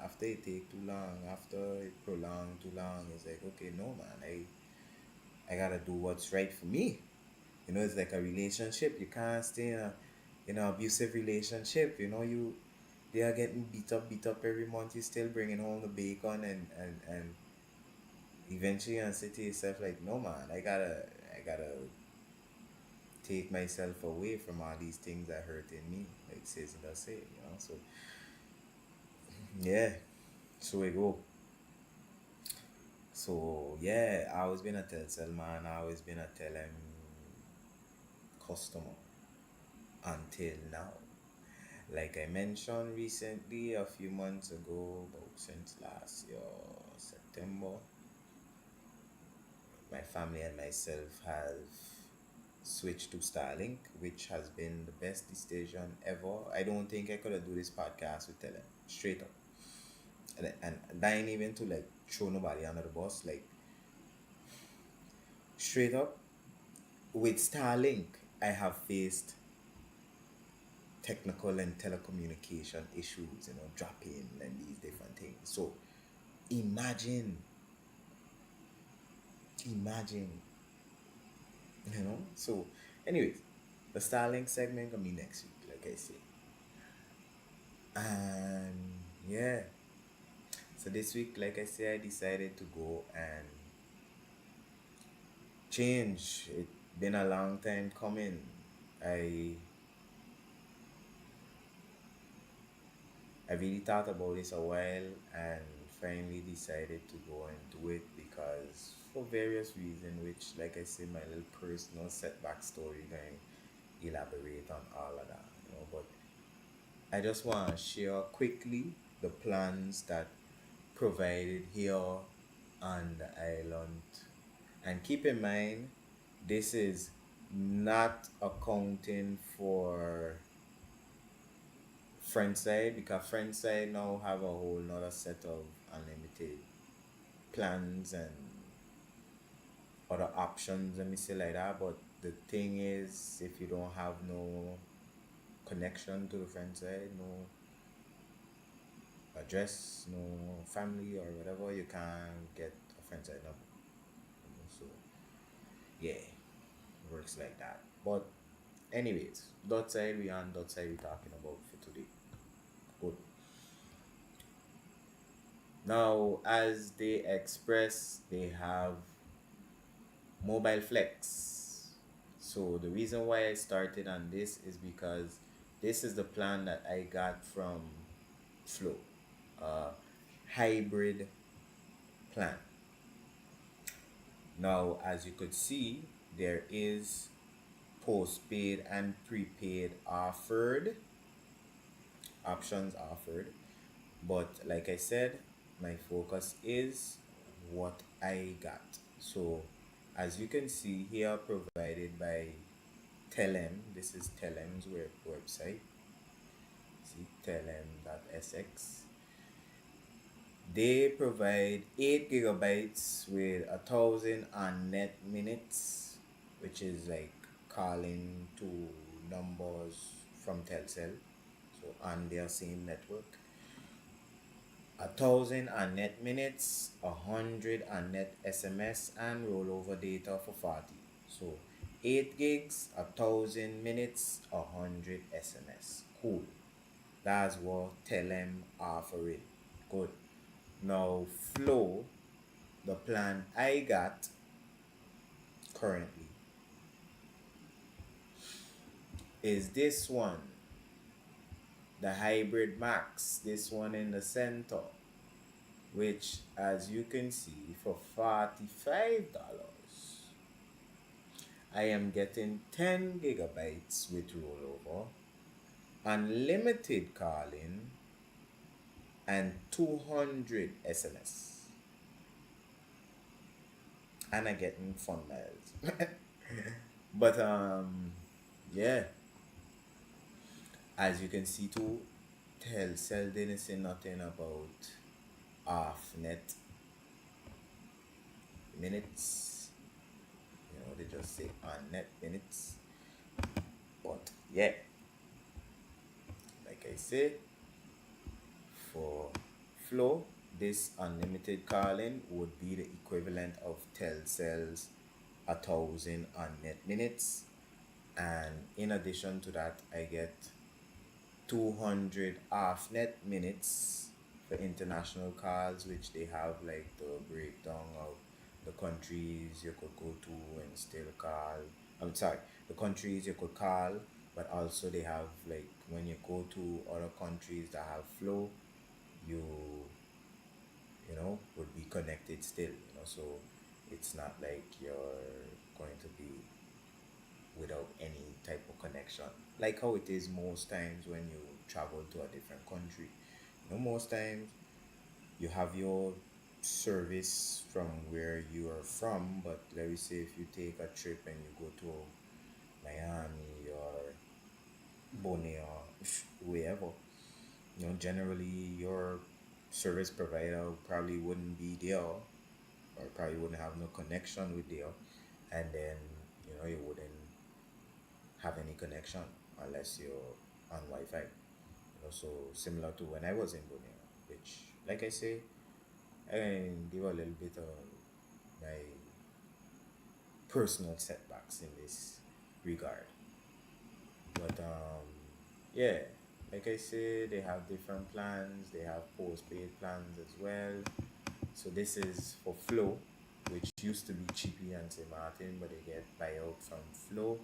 after it take too long, after it prolong too long, it's like, okay, no, man, I gotta do what's right for me. You know, it's like a relationship. You can't stay in an abusive relationship. You know, they are getting beat up every month. You still bringing home the bacon, and eventually you say to yourself like, no, man, I gotta take myself away from all these things that hurting me. Like says it does say, you know. So yeah, so we go. So yeah, I always been a Telcel man. I always been a Telem customer until now. Like I mentioned recently, a few months ago, about since last year, September, my family and myself have switched to Starlink, which has been the best decision ever. I don't think I could have do this podcast with Tele straight up, and I ain't even to like throw nobody under the bus. Like straight up with Starlink, I have faced technical and telecommunication issues, you know, dropping and these different things. So imagine, imagine, you know. So, anyways, the Starlink segment gonna be next week, like I say. And yeah, so this week, like I say, I decided to go and change. It been a long time coming. I I really thought about this a while and finally decided to go and do it because for various reasons, which like I say, my little personal setback story going elaborate on all of that, you know. But I just want to share quickly the plans that provided here on the island. And keep in mind, this is not accounting for Friendside because Friendside now have a whole nother set of unlimited plans and other options, let me say like that. But the thing is, if you don't have no connection to the Friendside, no address, no family or whatever, you can't get a Friendside number. You know. So yeah, it works like that. But anyways, dot side we on dot side we talking about for today. Good. Now, as they express, they have mobile flex. So the reason why I started on this is because this is the plan that I got from Flow, uh, hybrid plan. Now, as you could see, there is postpaid and prepaid offered, options offered. But like I said, my focus is what I got. So as you can see here, provided by Telem, this is Telem's website. See telem.sx. They provide 8 gigabytes with 1,000 on net minutes, which is like calling to numbers from Telcel, so on their same network. 1,000 on net minutes, 100 on net SMS, and rollover data for 40. So 8 gigs, 1,000 minutes, 100 SMS. Cool. That's what Telem offering. Good. Now Flow, the plan I got currently is this one, the Hybrid Max, this one in the center, which as you can see for $45 I am getting 10 gigabytes with rollover unlimited calling and 200 SMS. And I getting fun miles. But yeah, as you can see too, Telcel didn't say nothing about off net minutes. They just say on net minutes. But yeah, like I say, for Flow, this unlimited calling would be the equivalent of Telcel's 1,000 on net minutes. And in addition to that, I get 200 off net minutes for international calls, which they have like the breakdown of the countries you could go to and still call. I'm sorry, the countries you could call, but also they have like when you go to other countries that have flow, you would be connected still. So it's not like you're going to be without any type of connection. Like how it is most times when you travel to a different country. Most times you have your service from where you are from, but let me say if you take a trip and you go to Miami or Bonnie or wherever, generally your service provider probably wouldn't be there or probably wouldn't have no connection with there, and then you wouldn't have any connection unless you're on Wi-Fi. So similar to when I was in Borneo, which, like I say, I can give a little bit of my personal setbacks in this regard. But yeah, like I say, they have different plans. They have postpaid plans as well. So this is for Flow, which used to be Cheapy and St. Martin, but they get buyout from Flow,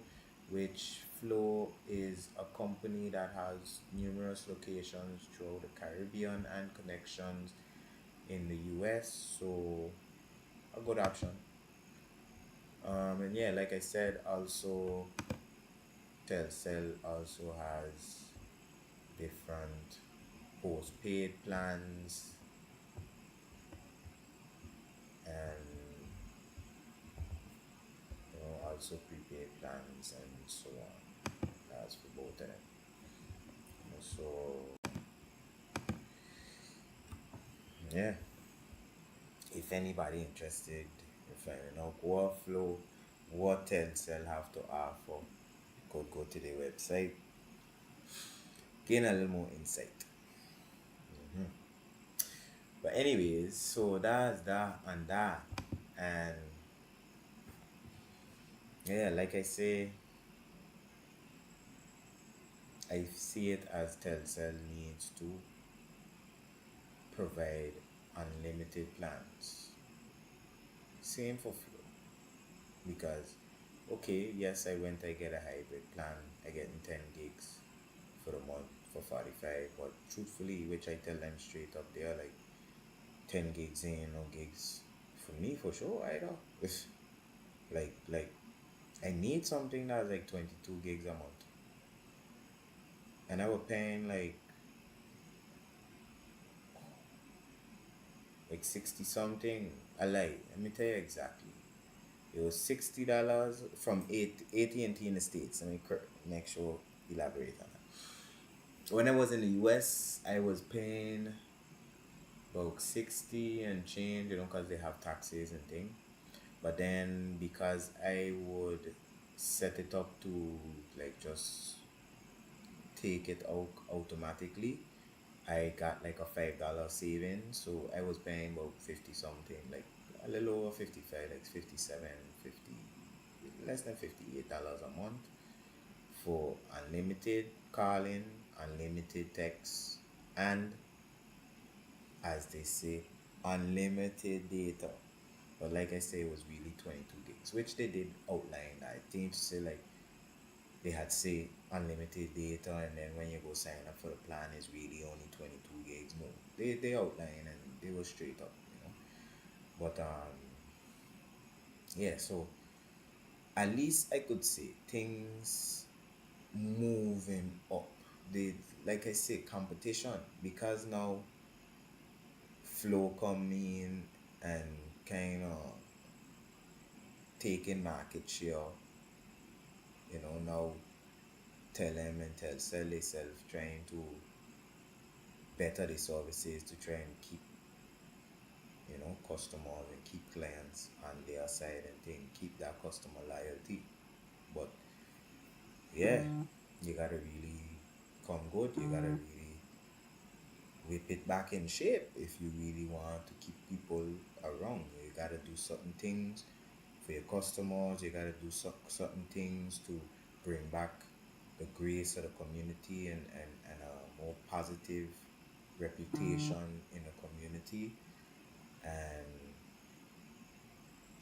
which Flow is a company that has numerous locations throughout the Caribbean and connections in the US. So a good option. And yeah, like I said, also Telcel also has different postpaid plans and also prepaid plans and so on. That's for both of them. So yeah, if anybody interested, if what flow, what Telcel have to offer, could go to the website, gain a little more insight. But anyways, so that's that and that, and yeah, like I say, I see it as Telcel needs to provide unlimited plans. Same for Flow. Because, okay, yes, I get a hybrid plan. I get 10 gigs for the month for 45. But truthfully, which I tell them straight up, they are like 10 gigs in, no gigs for me for sure either. like, I need something that's like 22 gigs a month. And I was paying like 60 something. I lie. Let me tell you exactly. It was $60 from AT&T in the States. Let me make sure elaborate on that. When I was in the US, I was paying about 60 and change, because they have taxes and thing. But then because I would set it up to like just take it out automatically, I got like a $5 saving. So I was paying about 50 something, like a little over 55, like 57, 50, less than $58 a month for unlimited calling, unlimited text, and as they say, unlimited data. But like I say, it was really 22 gigs, which they did outline. I think to say like they had say unlimited data, and then when you go sign up for the plan, it's really only 22 gigs. No, they outline and they were straight up. But yeah, so at least I could say things moving up. the like I say, competition, because now flow come in and kind of taking market share. Now tell them and tell sell themselves trying to better the services to try and keep customers and keep clients on their side and thing, keep that customer loyalty. But yeah, Mm, you gotta really come good. You gotta mm, really whip it back in shape if you really want to keep people around. You gotta do certain things for your customers. You gotta do certain things to bring back the grace of the community, and a more positive mm, reputation in the community. And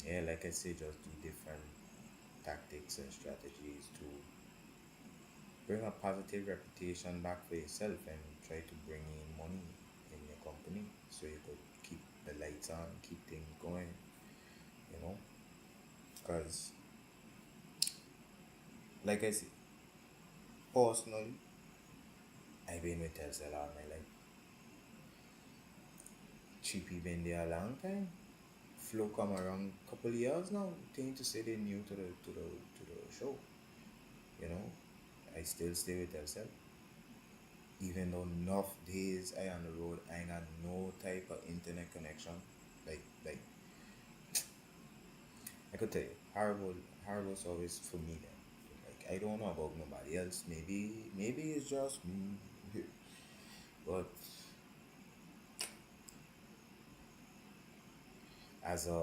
yeah, like I say, just do different tactics and strategies to bring a positive reputation back for yourself and try to bring in money in your company so you could keep the lights on, keep things going, you know. Because, like I said, personally, I've been with Telcel all my life. Chippy been there a long time. Flow come around couple of years now. Think to say they're new to the show, you know. I still stay with Telcel. Even though enough days I on the road, I ain't got no type of internet connection. Like I could tell you, horrible service for me then. Like I don't know about nobody else. Maybe it's just me. But as a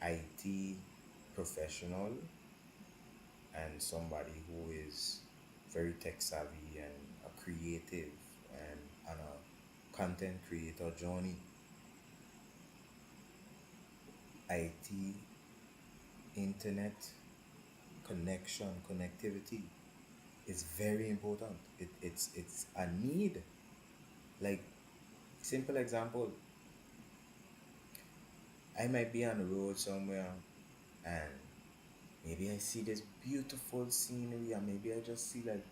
IT professional and somebody who is very tech savvy and a creative and on a content creator journey, IT, internet connection, connectivity is very important. It's a need. Like, simple example, I might be on the road somewhere and maybe I see this beautiful scenery, and maybe I just see like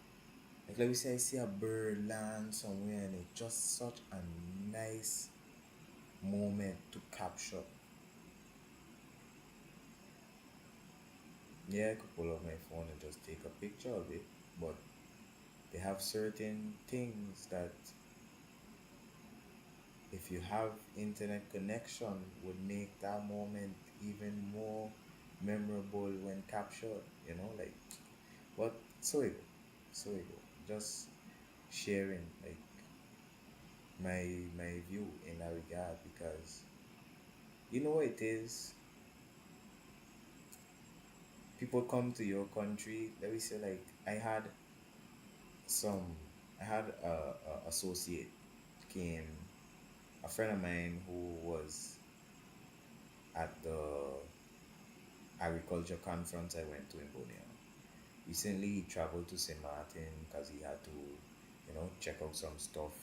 let me say I see a bird land somewhere and it's just such a nice moment to capture. Yeah, I could pull up my phone and just take a picture of it, but they have certain things that if you have internet connection would make that moment even more memorable when captured, like, but so we go just sharing like my view in that regard, because you know what it is, people come to your country. Let me say, like, some I had a associate came, a friend of mine who was at the agriculture conference I went to in Borneo. Recently, he traveled to St. Martin because he had to, check out some stuff,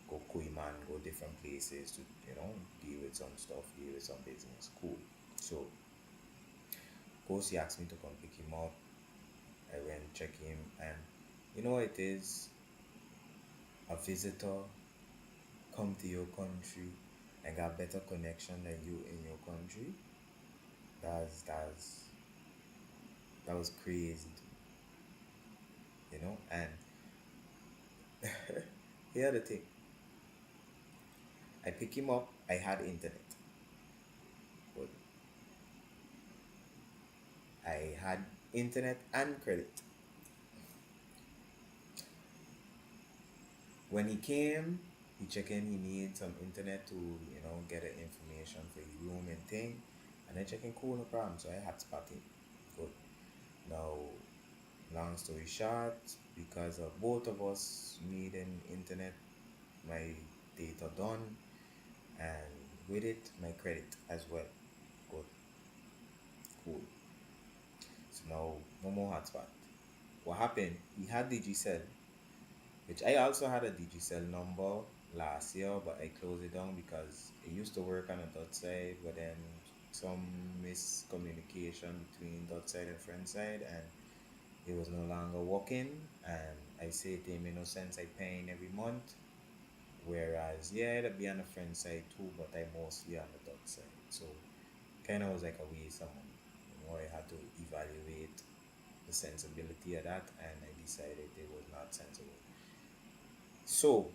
go Kuiman, go different places to, deal with some stuff, deal with some business. Cool. So, of course, he asked me to come pick him up. I went check him, and you know what it is? A visitor come to your country and got better connection than you in your country. That's that was crazy to me, And here the thing, I pick him up. I had internet, but I had internet and credit. When he came, he check in. He need some internet to get the information for his room and thing. And then checking cool, no problem. So I had spot him. Good. Now, long story short, because of both of us needing internet, my data done, and with it, my credit as well. Good, cool. So now, no more hotspot. What happened? He had Digicel, which I also had a Digicel number last year, but I closed it down because it used to work on a dot side, but then some miscommunication between dot side and friend side, and It was no longer working, and I say to him, in no sense I paying every month. Whereas, yeah, it'd be on the friend side too, but I mostly on the dot side. So kind of was like a waste of money. I had to evaluate the sensibility of that, and I decided it was not sensible. So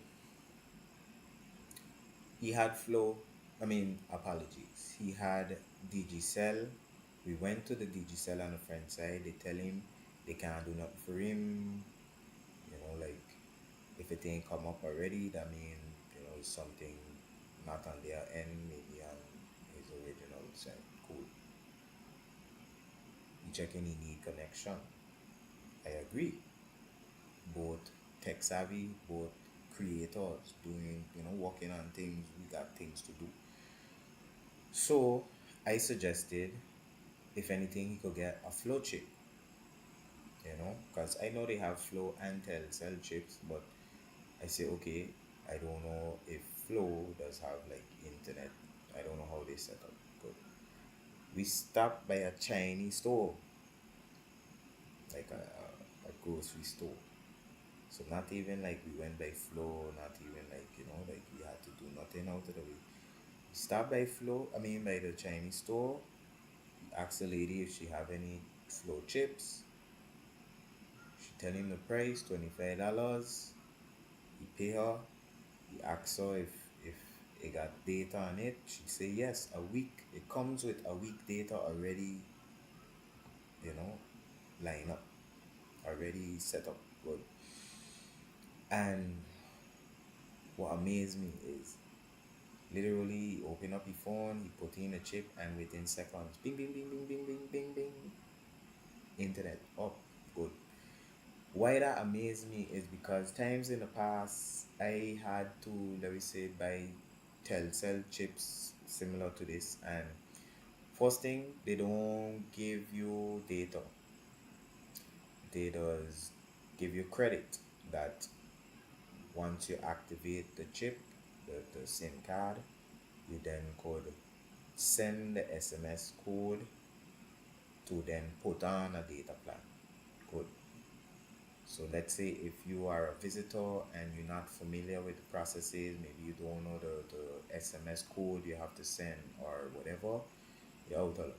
he had Flow, I mean, apologies. He had Digicel. We went to the Digicel on the friend side. They tell him they can't do nothing for him. Like if it ain't come up already, that mean it's something not on their end, maybe on his original side. Cool. He checking he need connection. I agree. Both tech savvy, both creators doing, working on things. We got things to do. So I suggested, if anything, he could get a flow chip, because I know they have flow and Telcel chips, but I say, okay, I don't know if flow does have like internet. I don't know how they set up. Good. We stopped by a Chinese store, like a grocery store. So not even like we went by flow, not even like, like we had to do nothing out of the way. We stopped by flow, I mean by the Chinese store. We asked the lady if she have any flow chips. She tell him the price, $25. He pay her. He asks her if it got data on it. She say yes, a week. It comes with a week data already, you know, line up, already set up. Good. And what amazed me is literally he open up his phone, he put in a chip, and within seconds, bing, bing, bing, bing, bing, bing, bing, bing, internet up. Good. Why that amazed me is because times in the past I had to, let me say, buy Telcel chips similar to this, and first thing, they don't give you data. They does give you credit that once you activate the chip, the SIM card, you then could send the SMS code to then put on a data plan. Good. So let's say if you are a visitor and you're not familiar with the processes, maybe you don't know the SMS code you have to send or whatever, you're out of luck.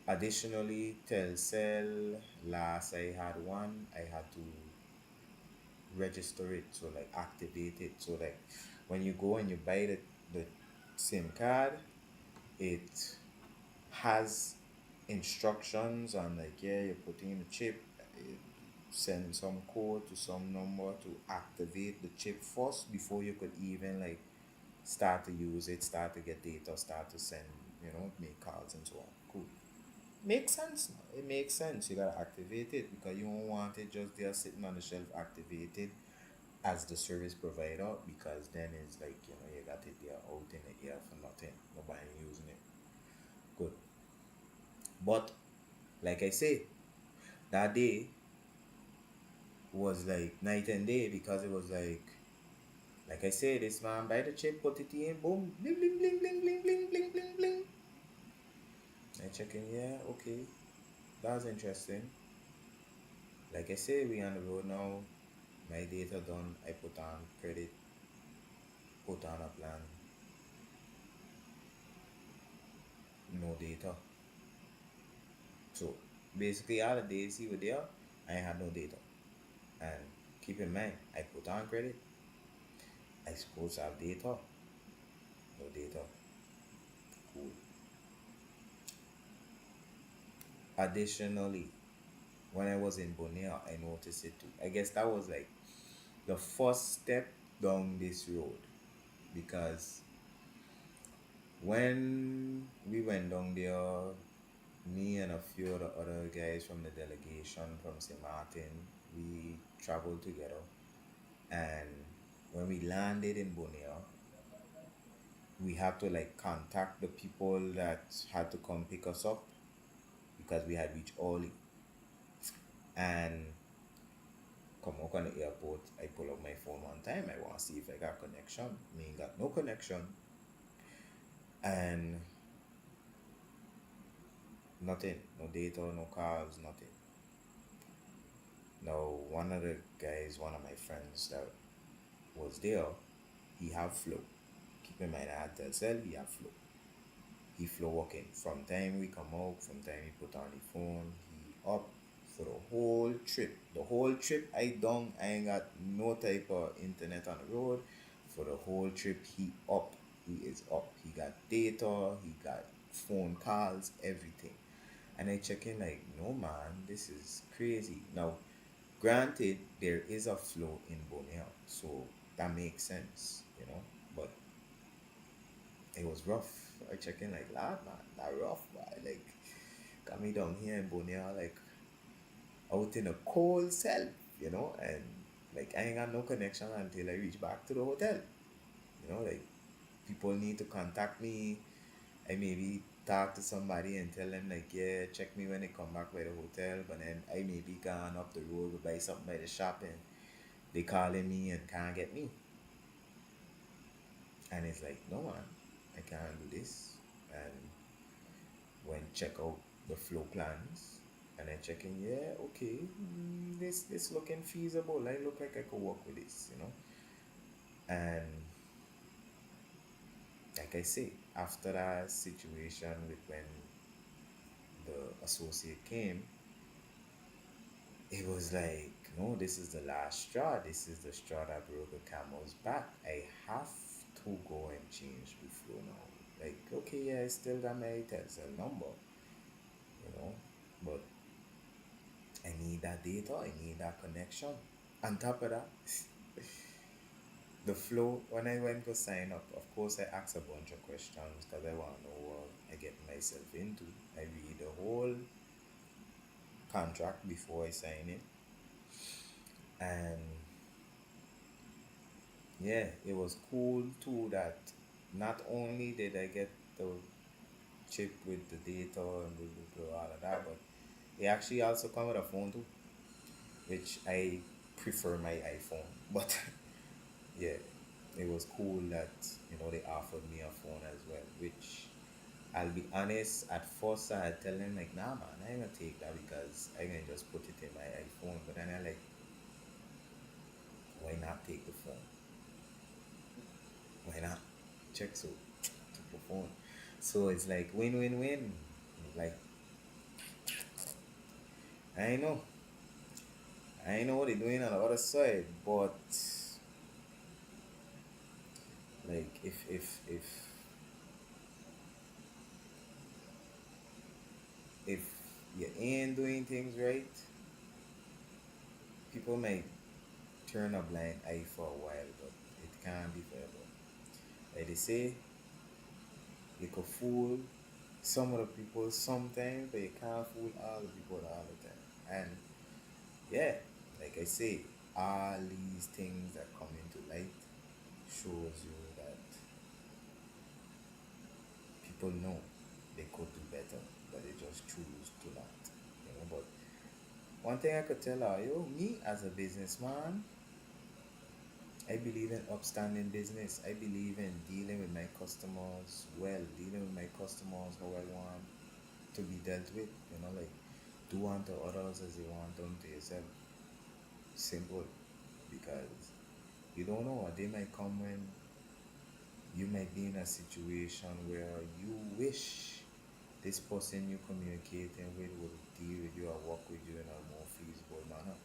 Additionally, Telcel, last I had one, I had to register it, so like activate it. So like when you go and you buy the SIM card, it has instructions on like, yeah, you're putting the chip, it send some code to some number to activate the chip first before you could even like start to use it, start to get data, start to send, make calls and so on. Cool. Makes sense now. It makes sense. You gotta activate it because you don't want it just there sitting on the shelf activated as the service provider, because then it's like, you got it there out in the air for nothing. Nobody using it. Good. But like I say, that day was like night and day, because it was like I say, this man buy the chip, put it in, boom, bling bling bling bling bling bling bling bling bling. I check in, yeah, okay. That was interesting. Like I say, we on the road now. My data done. I put on credit, put on a plan, no data. So basically, all the days he was there, I had no data. And keep in mind, I put on credit. I supposed to have data, no data. Cool. Additionally, when I was in Bonea, I noticed it too. I guess that was like the first step down this road, because when we went down there, me and a few of the other guys from the delegation from St. Maarten, we traveled together. And when we landed in Bonea, we had to like contact the people that had to come pick us up because we had reached early. And come up on the airport, I pull up my phone one time. I want to see if I got connection. Me ain't got no connection. And Nothing, no data, no calls, nothing. Now, one of the guys, one of my friends that was there, he have flow. Keep in mind, I had to tell he have flow. He flow working. From time we come out, from time he put on the phone, he up for the whole trip. The whole trip I done, I ain't got no type of internet on the road. For the whole trip, he up. He is up. He got data, he got phone calls, everything. And I check in like, no man, this is crazy. Now, granted, there is a flow in Bonheur, so that makes sense, you know. But it was rough. I check in like, lad, man, that rough, man. Like, got me down here in Bonheur, like out in a cold cell, you know, and like I ain't got no connection until I reach back to the hotel. You know, like people need to contact me. I maybe talk to somebody and tell them like, yeah, check me when they come back by the hotel. But then I may be gone up the road to buy something by the shop and they calling me and can't get me. And it's like, no man, I can't do this. And when check out the flow plans and I check in, yeah, okay, this looking feasible. I look like I could work with this, you know. And like I say, after that situation with when the associate came, it was like, no, this is the last straw. This is the straw that broke the camel's back. I have to go and change the flow now. Like, okay, yeah, I still got my Tesla number, you know, but I need that data. I need that connection. On top of that, the flow, when I went to sign up, of course, I asked a bunch of questions because I want to know what I get myself into. I read the whole contract before I sign it. And yeah, it was cool too that not only did I get the chip with the data and all of that, but it actually also come with a phone too, which I prefer my iPhone. But yeah, it was cool that they offered me a phone as well, which I'll be honest, at first I had tell them like, nah man, I ain't gonna take that because I can just put it in my iPhone. But then I like, why not take the phone? Why not? Check so took the phone. So it's like win win win. Like I know. I know what they're doing on the other side, but like if you ain't doing things right, people might turn a blind eye for a while, but it can't be forever. Like they say, you can fool some of the people sometimes, but you can't fool all the people all the time. And yeah, like I say, all these things that come into light shows you that people know they could do better, but they just choose to not. But one thing I could tell her, me as a businessman, I believe in upstanding business. I believe in dealing with my customers well, dealing with my customers how I want to be dealt with. Like do unto others as you want unto yourself. Simple. Because you don't know, a day might come when you might be in a situation where you wish this person you're communicating with would deal with you or work with you in a more feasible manner.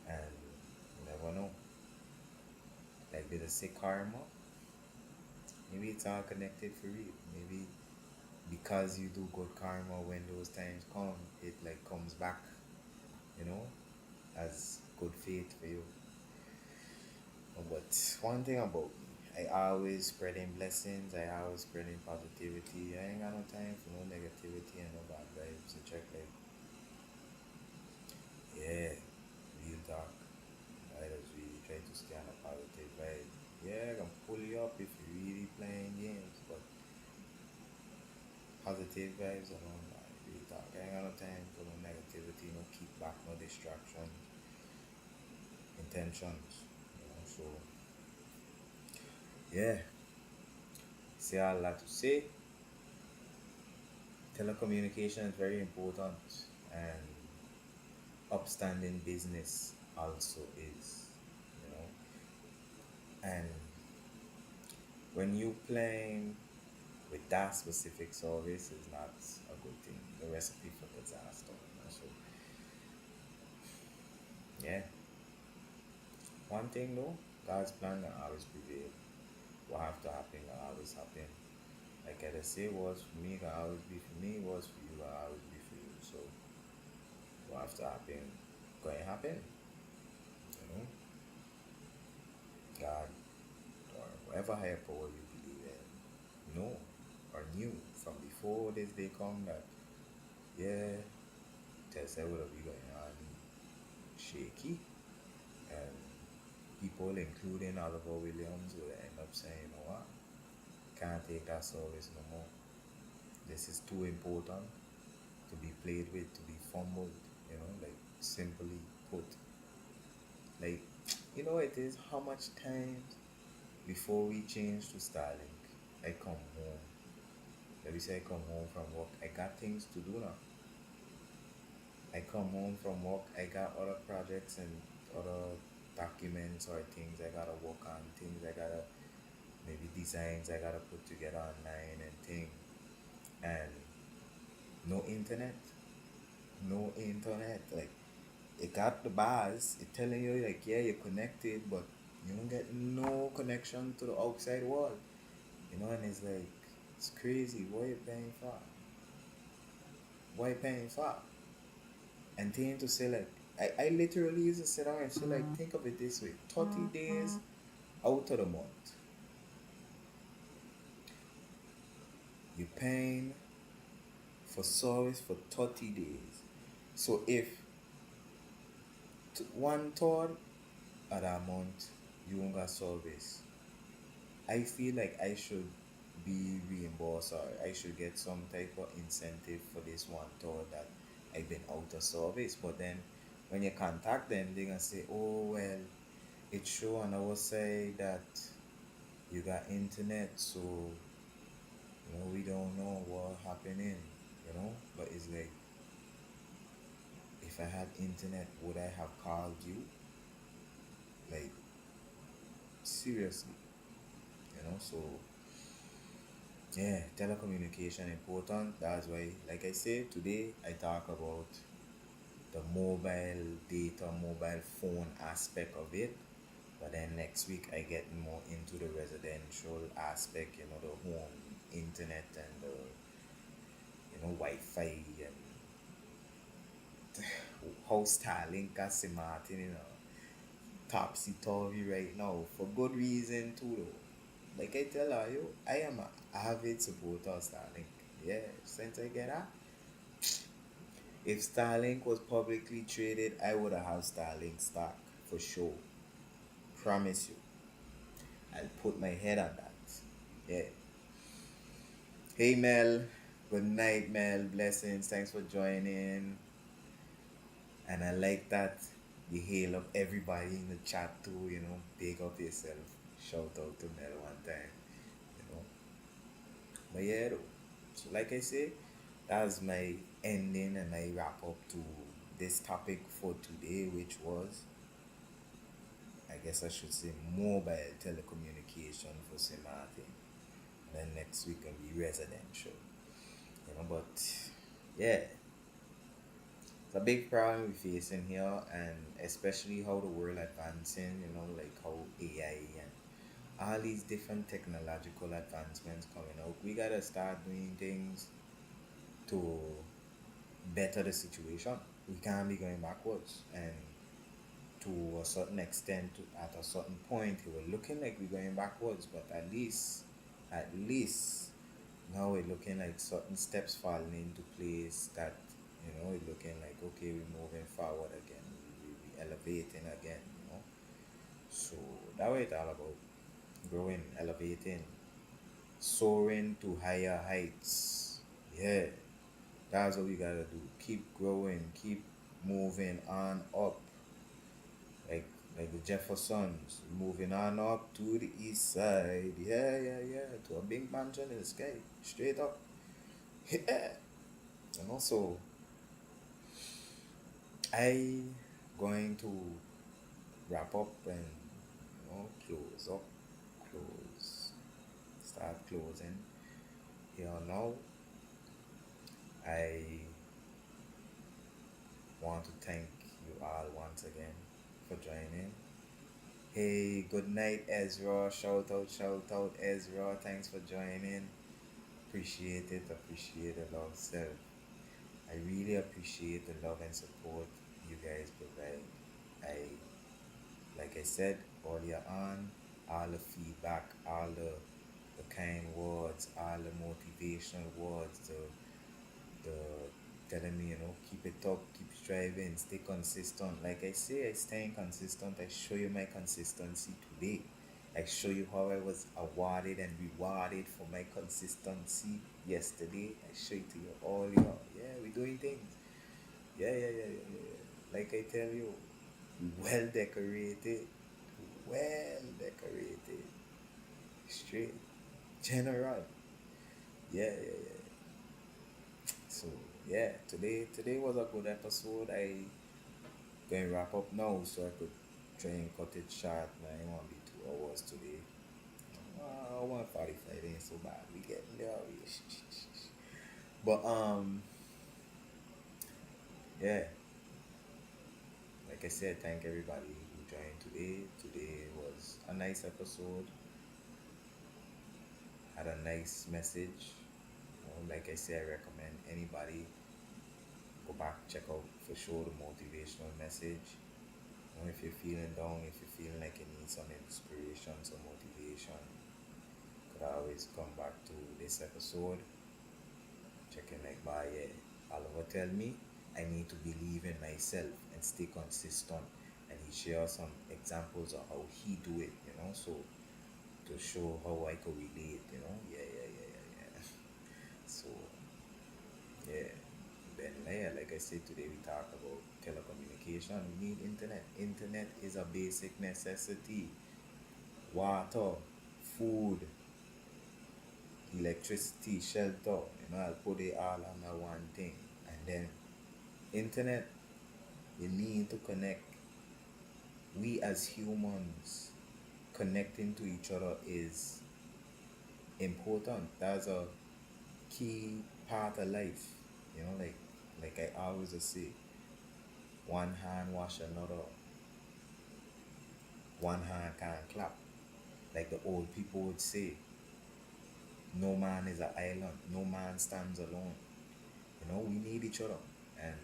And you never know. Like they just say karma. Maybe it's all connected for real. Maybe because you do good karma when those times come, it like comes back, you know, as good faith for you. But one thing about me, I always spreading blessings, I always spreading positivity. I ain't got no time for no negativity and no bad vibes. So check like, yeah, real talk. I just really try to stay on a positive vibe. Yeah, I can pull you up if you're really playing games, but positive vibes alone, man. Real talk. I ain't got no time for no negativity, no kickback, no distraction, intentions. So yeah, say all that to say. Telecommunication is very important, and upstanding business also is, you know. And when you playing with that specific service is not a good thing. The recipe for disaster. So yeah, one thing though, God's plan will always prevail. What have to happen will always happen. Like I say, what's for me can always be for me. What's for you can always be for you. So what have to happen, going to happen. You know, God or whatever higher power you believe in, know or knew from before this day come that yeah, test what will be going on shaky, and people, including Oliver Williams, will end up saying, you know what, can't take that service no more. This is too important to be played with, to be fumbled, like simply put. Like, it is how much time before we change to Starlink, I come home. Let me say I come home from work. I got things to do now. I come home from work. I got other projects and other documents or things I gotta work on, things I gotta maybe designs I gotta put together online and thing. And no internet, no internet. Like it got the bars. It telling you like yeah you're connected, but you don't get no connection to the outside world. And it's like it's crazy. What you paying for? What you paying for? And then to say like I literally used to sit down and say like think of it this way: 30 days out of the month, you're paying for service for 30 days. So if one third of that month you won't got service, I feel like I should be reimbursed, or I should get some type of incentive for this one third that I've been out of service. But then when you contact them, they're gonna say, oh well, it show on our side that you got internet, so we don't know what happening, but it's like if I had internet, would I have called you? Like seriously, so yeah, telecommunication important. That's why, like I said, today I talk about the mobile data, mobile phone aspect of it. But then next week I get more into the residential aspect, the home internet and the Wi-Fi and how Starlink has Maarten, topsy turvy right now for good reason too though. Like I tell her, yo, I am a avid supporter of Starlink. Yeah, since I get that. If Starlink was publicly traded, I would have Starlink stock for sure. Promise you. I'll put my head on that. Yeah. Hey Mel. Good night, Mel. Blessings. Thanks for joining. And I like that you hail up everybody in the chat too, big up yourself. Shout out to Mel one time, you know. But yeah, though. So like I say, that's my ending and my wrap up to this topic for today, which was, I guess I should say, mobile telecommunication for Martin. And then next week will be residential. But yeah, it's a big problem we're facing here, and especially how the world advancing, like how AI and all these different technological advancements coming out. We gotta start doing things to better the situation. We can't be going backwards, and to a certain extent, at a certain point, it was looking like we're going backwards. But at least now we're looking like certain steps falling into place that it's looking like okay, we're moving forward again, we elevating again, so that way it's all about growing, elevating, soaring to higher heights. Yeah, that's what we gotta do. Keep growing, keep moving on up, like the Jeffersons moving on up to the east side. Yeah, yeah, yeah, to a big mansion in the sky, straight up. Yeah. So I going to wrap up and close up, close, start closing here now. I want to thank you all once again for joining. Hey, good night, Ezra. Shout out, Ezra. Thanks for joining. Appreciate it. Appreciate the love, self. I really appreciate the love and support you guys provide. I, like I said earlier on, all the feedback, all the kind words, all the motivational words, the telling me, keep it up, keep striving, stay consistent. Like I say, I staying consistent. I show you my consistency today. I show you how I was awarded and rewarded for my consistency yesterday. I show it to you all, y'all. Yeah, we're doing things. Yeah. Like I tell you, well decorated, well decorated, straight, general. Yeah. So today was a good episode. I going to wrap up now so I could try and cut it short. Now it won't be 2 hours today. 1:45 ain't so bad. We getting there. But yeah, like I said, thank everybody who joined today. Today was a nice episode. Had a nice message. Like I said, I recommend anybody go back check out for sure the motivational message. If you're feeling down, if you're feeling like you need some inspiration, some motivation, could always come back to this episode. Checking like by Oliver tell me I need to believe in myself and stay consistent. And he shares some examples of how he do it, so to show how I could relate, yeah. So yeah. Then yeah, like I said today we talk about telecommunication. We need internet. Internet is a basic necessity. Water, food, electricity, shelter. I'll put it all under one thing. And then internet, you need to connect. We as humans connecting to each other is important. That's a key part of life. Like I always say, one hand wash another, one hand can't clap. Like the old people would say, no man is an island, no man stands alone. We need each other. And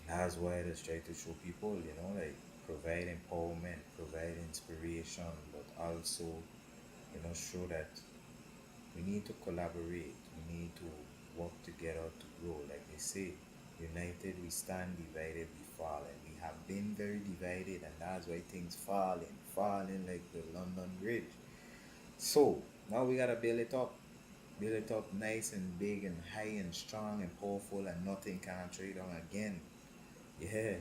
that's why I just try to show people, like provide empowerment, provide inspiration, but also, show that we need to collaborate, we need to work together to grow. Like they say, united we stand, divided we fall. And we have been very divided, and that's why things falling like the London Bridge. So now we gotta build it up nice and big and high and strong and powerful, and nothing can trade on again. Yeah,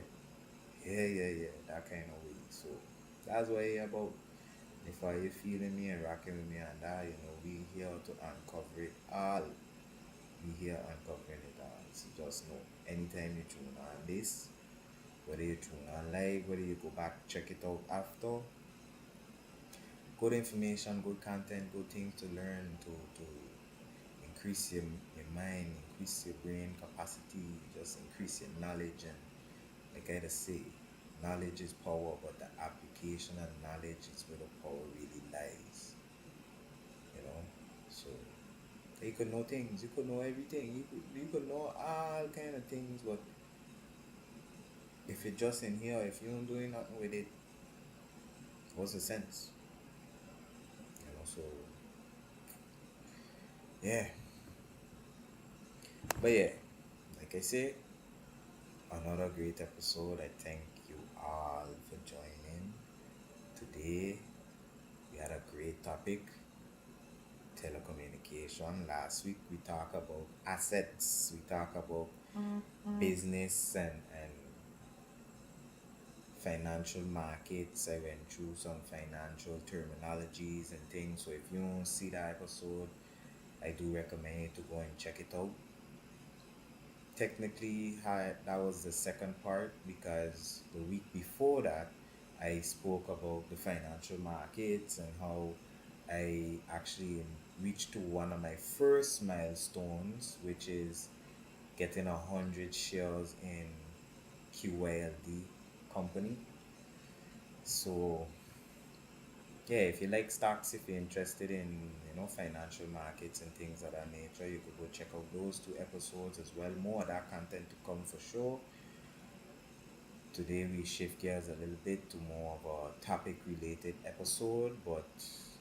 yeah. That kind of way. So that's what it's about. If you feeling me and rocking with me and that, we here to uncover it all. We here uncovering it all. So just know, anytime you tune on this, whether you tune on live, whether you go back check it out after, good information, good content, good things to learn, to increase your mind, increase your brain capacity, just increase your knowledge. And like I just say, knowledge is power, but the application of knowledge is where the power really lies. You know, so you could know things, you could know everything, you could know all kind of things, but if you're just in here, if you don't doing nothing with it, what's the sense? So yeah, but yeah, like I say, another great episode. I thank you all for joining today. We had a great topic, telecommunication. Last week we talked about assets, we talked about business and financial markets. I went through some financial terminologies and things. So if you don't see that episode, I do recommend you to go and check it out. Technically, that was the second part because the week before that, I spoke about the financial markets and how I actually reached to one of my first milestones, which is getting 100 shares in QYLD company. So yeah, if you like stocks, if you're interested in financial markets and things of that nature, you could go check out those two episodes as well. More of that content to come for sure. Today we shift gears a little bit to more of a topic related episode, but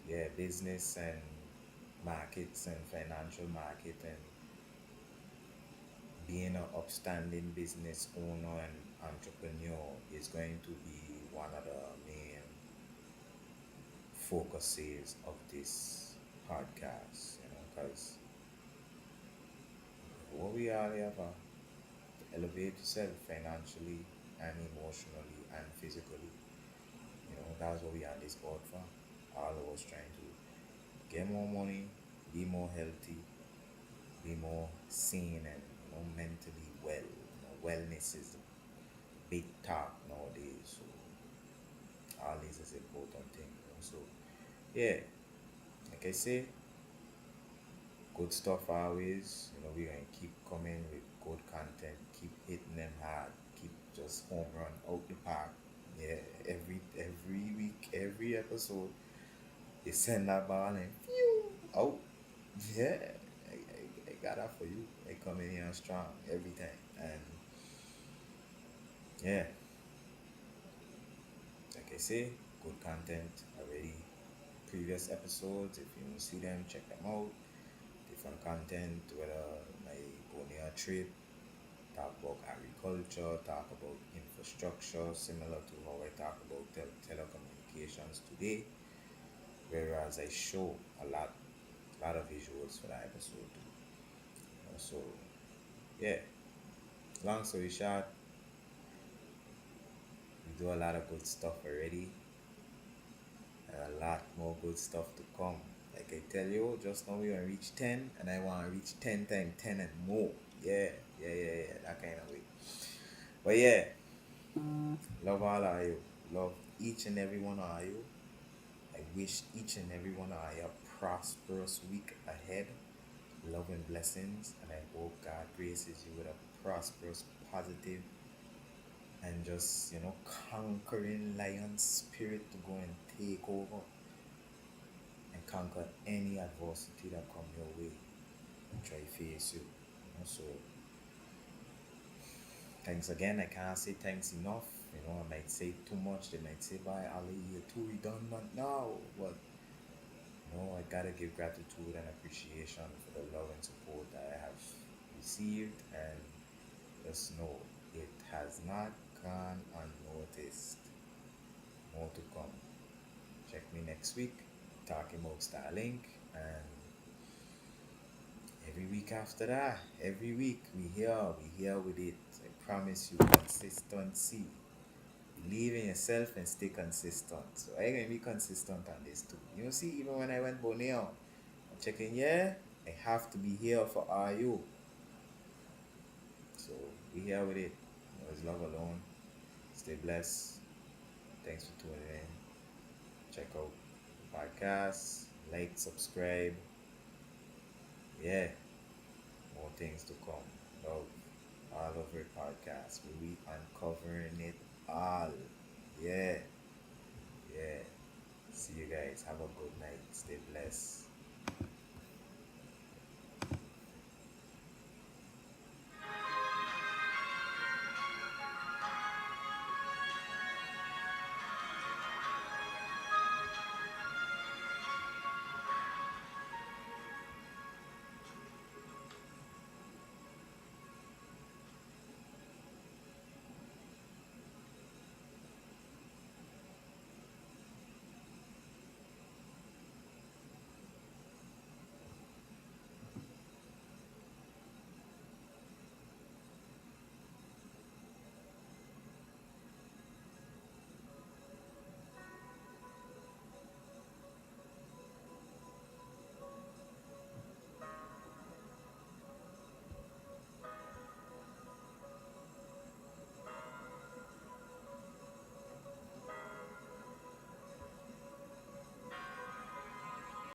yeah, business and markets and financial market and being an upstanding business owner and entrepreneur is going to be one of the main focuses of this podcast, because what we are here for to elevate yourself financially and emotionally and physically. That's what we are on this board for. All of us trying to get more money, be more healthy, be more sane and mentally well. Wellness is the big talk nowadays. So all this is important thing. So yeah, like I say, good stuff always. We're gonna keep coming with good content, keep hitting them hard, keep just home run out the park. Yeah, every week, every episode, you send that ball and phew, out. Yeah, I got that for you. I come in here strong every time. And yeah, like I say, good content already. Previous episodes, if you don't see them, check them out. Different content, whether my Borneo trip, talk about agriculture, talk about infrastructure, similar to how I talk about telecommunications today. Whereas I show a lot of visuals for that episode too. So yeah, long story short, we do a lot of good stuff already, and a lot more good stuff to come. Like I tell you, just now we want to reach 10, and I want to reach 10 times 10 and more. Yeah, yeah, yeah, yeah, that kind of way. But yeah, love all of you. Love each and every one of you. I wish each and every one of you a prosperous week ahead. Love and blessings, and I hope God graces you with a prosperous, positive, and just conquering lion spirit to go and take over and conquer any adversity that come your way and try to face you. So thanks again. I can't say thanks enough. I might say too much. They might say, "Bye, Ali, you're too redundant now." But I gotta give gratitude and appreciation for the love and support that I have received, and just know it has not gone unnoticed. More to come. Check me next week, talking about Starlink, and every week after that, every week we here with it. I promise you consistency. Believe in yourself and stay consistent. So I gonna be consistent on this too. See, even when I went Borneo, I'm checking, yeah, I have to be here for RU. So we here with it. It's love alone. Stay blessed. Thanks for tuning in. Check out the podcast. Like, subscribe. Yeah, more things to come. Love. All over it podcast. We uncovering it all. Yeah. Yeah. See you guys. Have a good night. Stay blessed.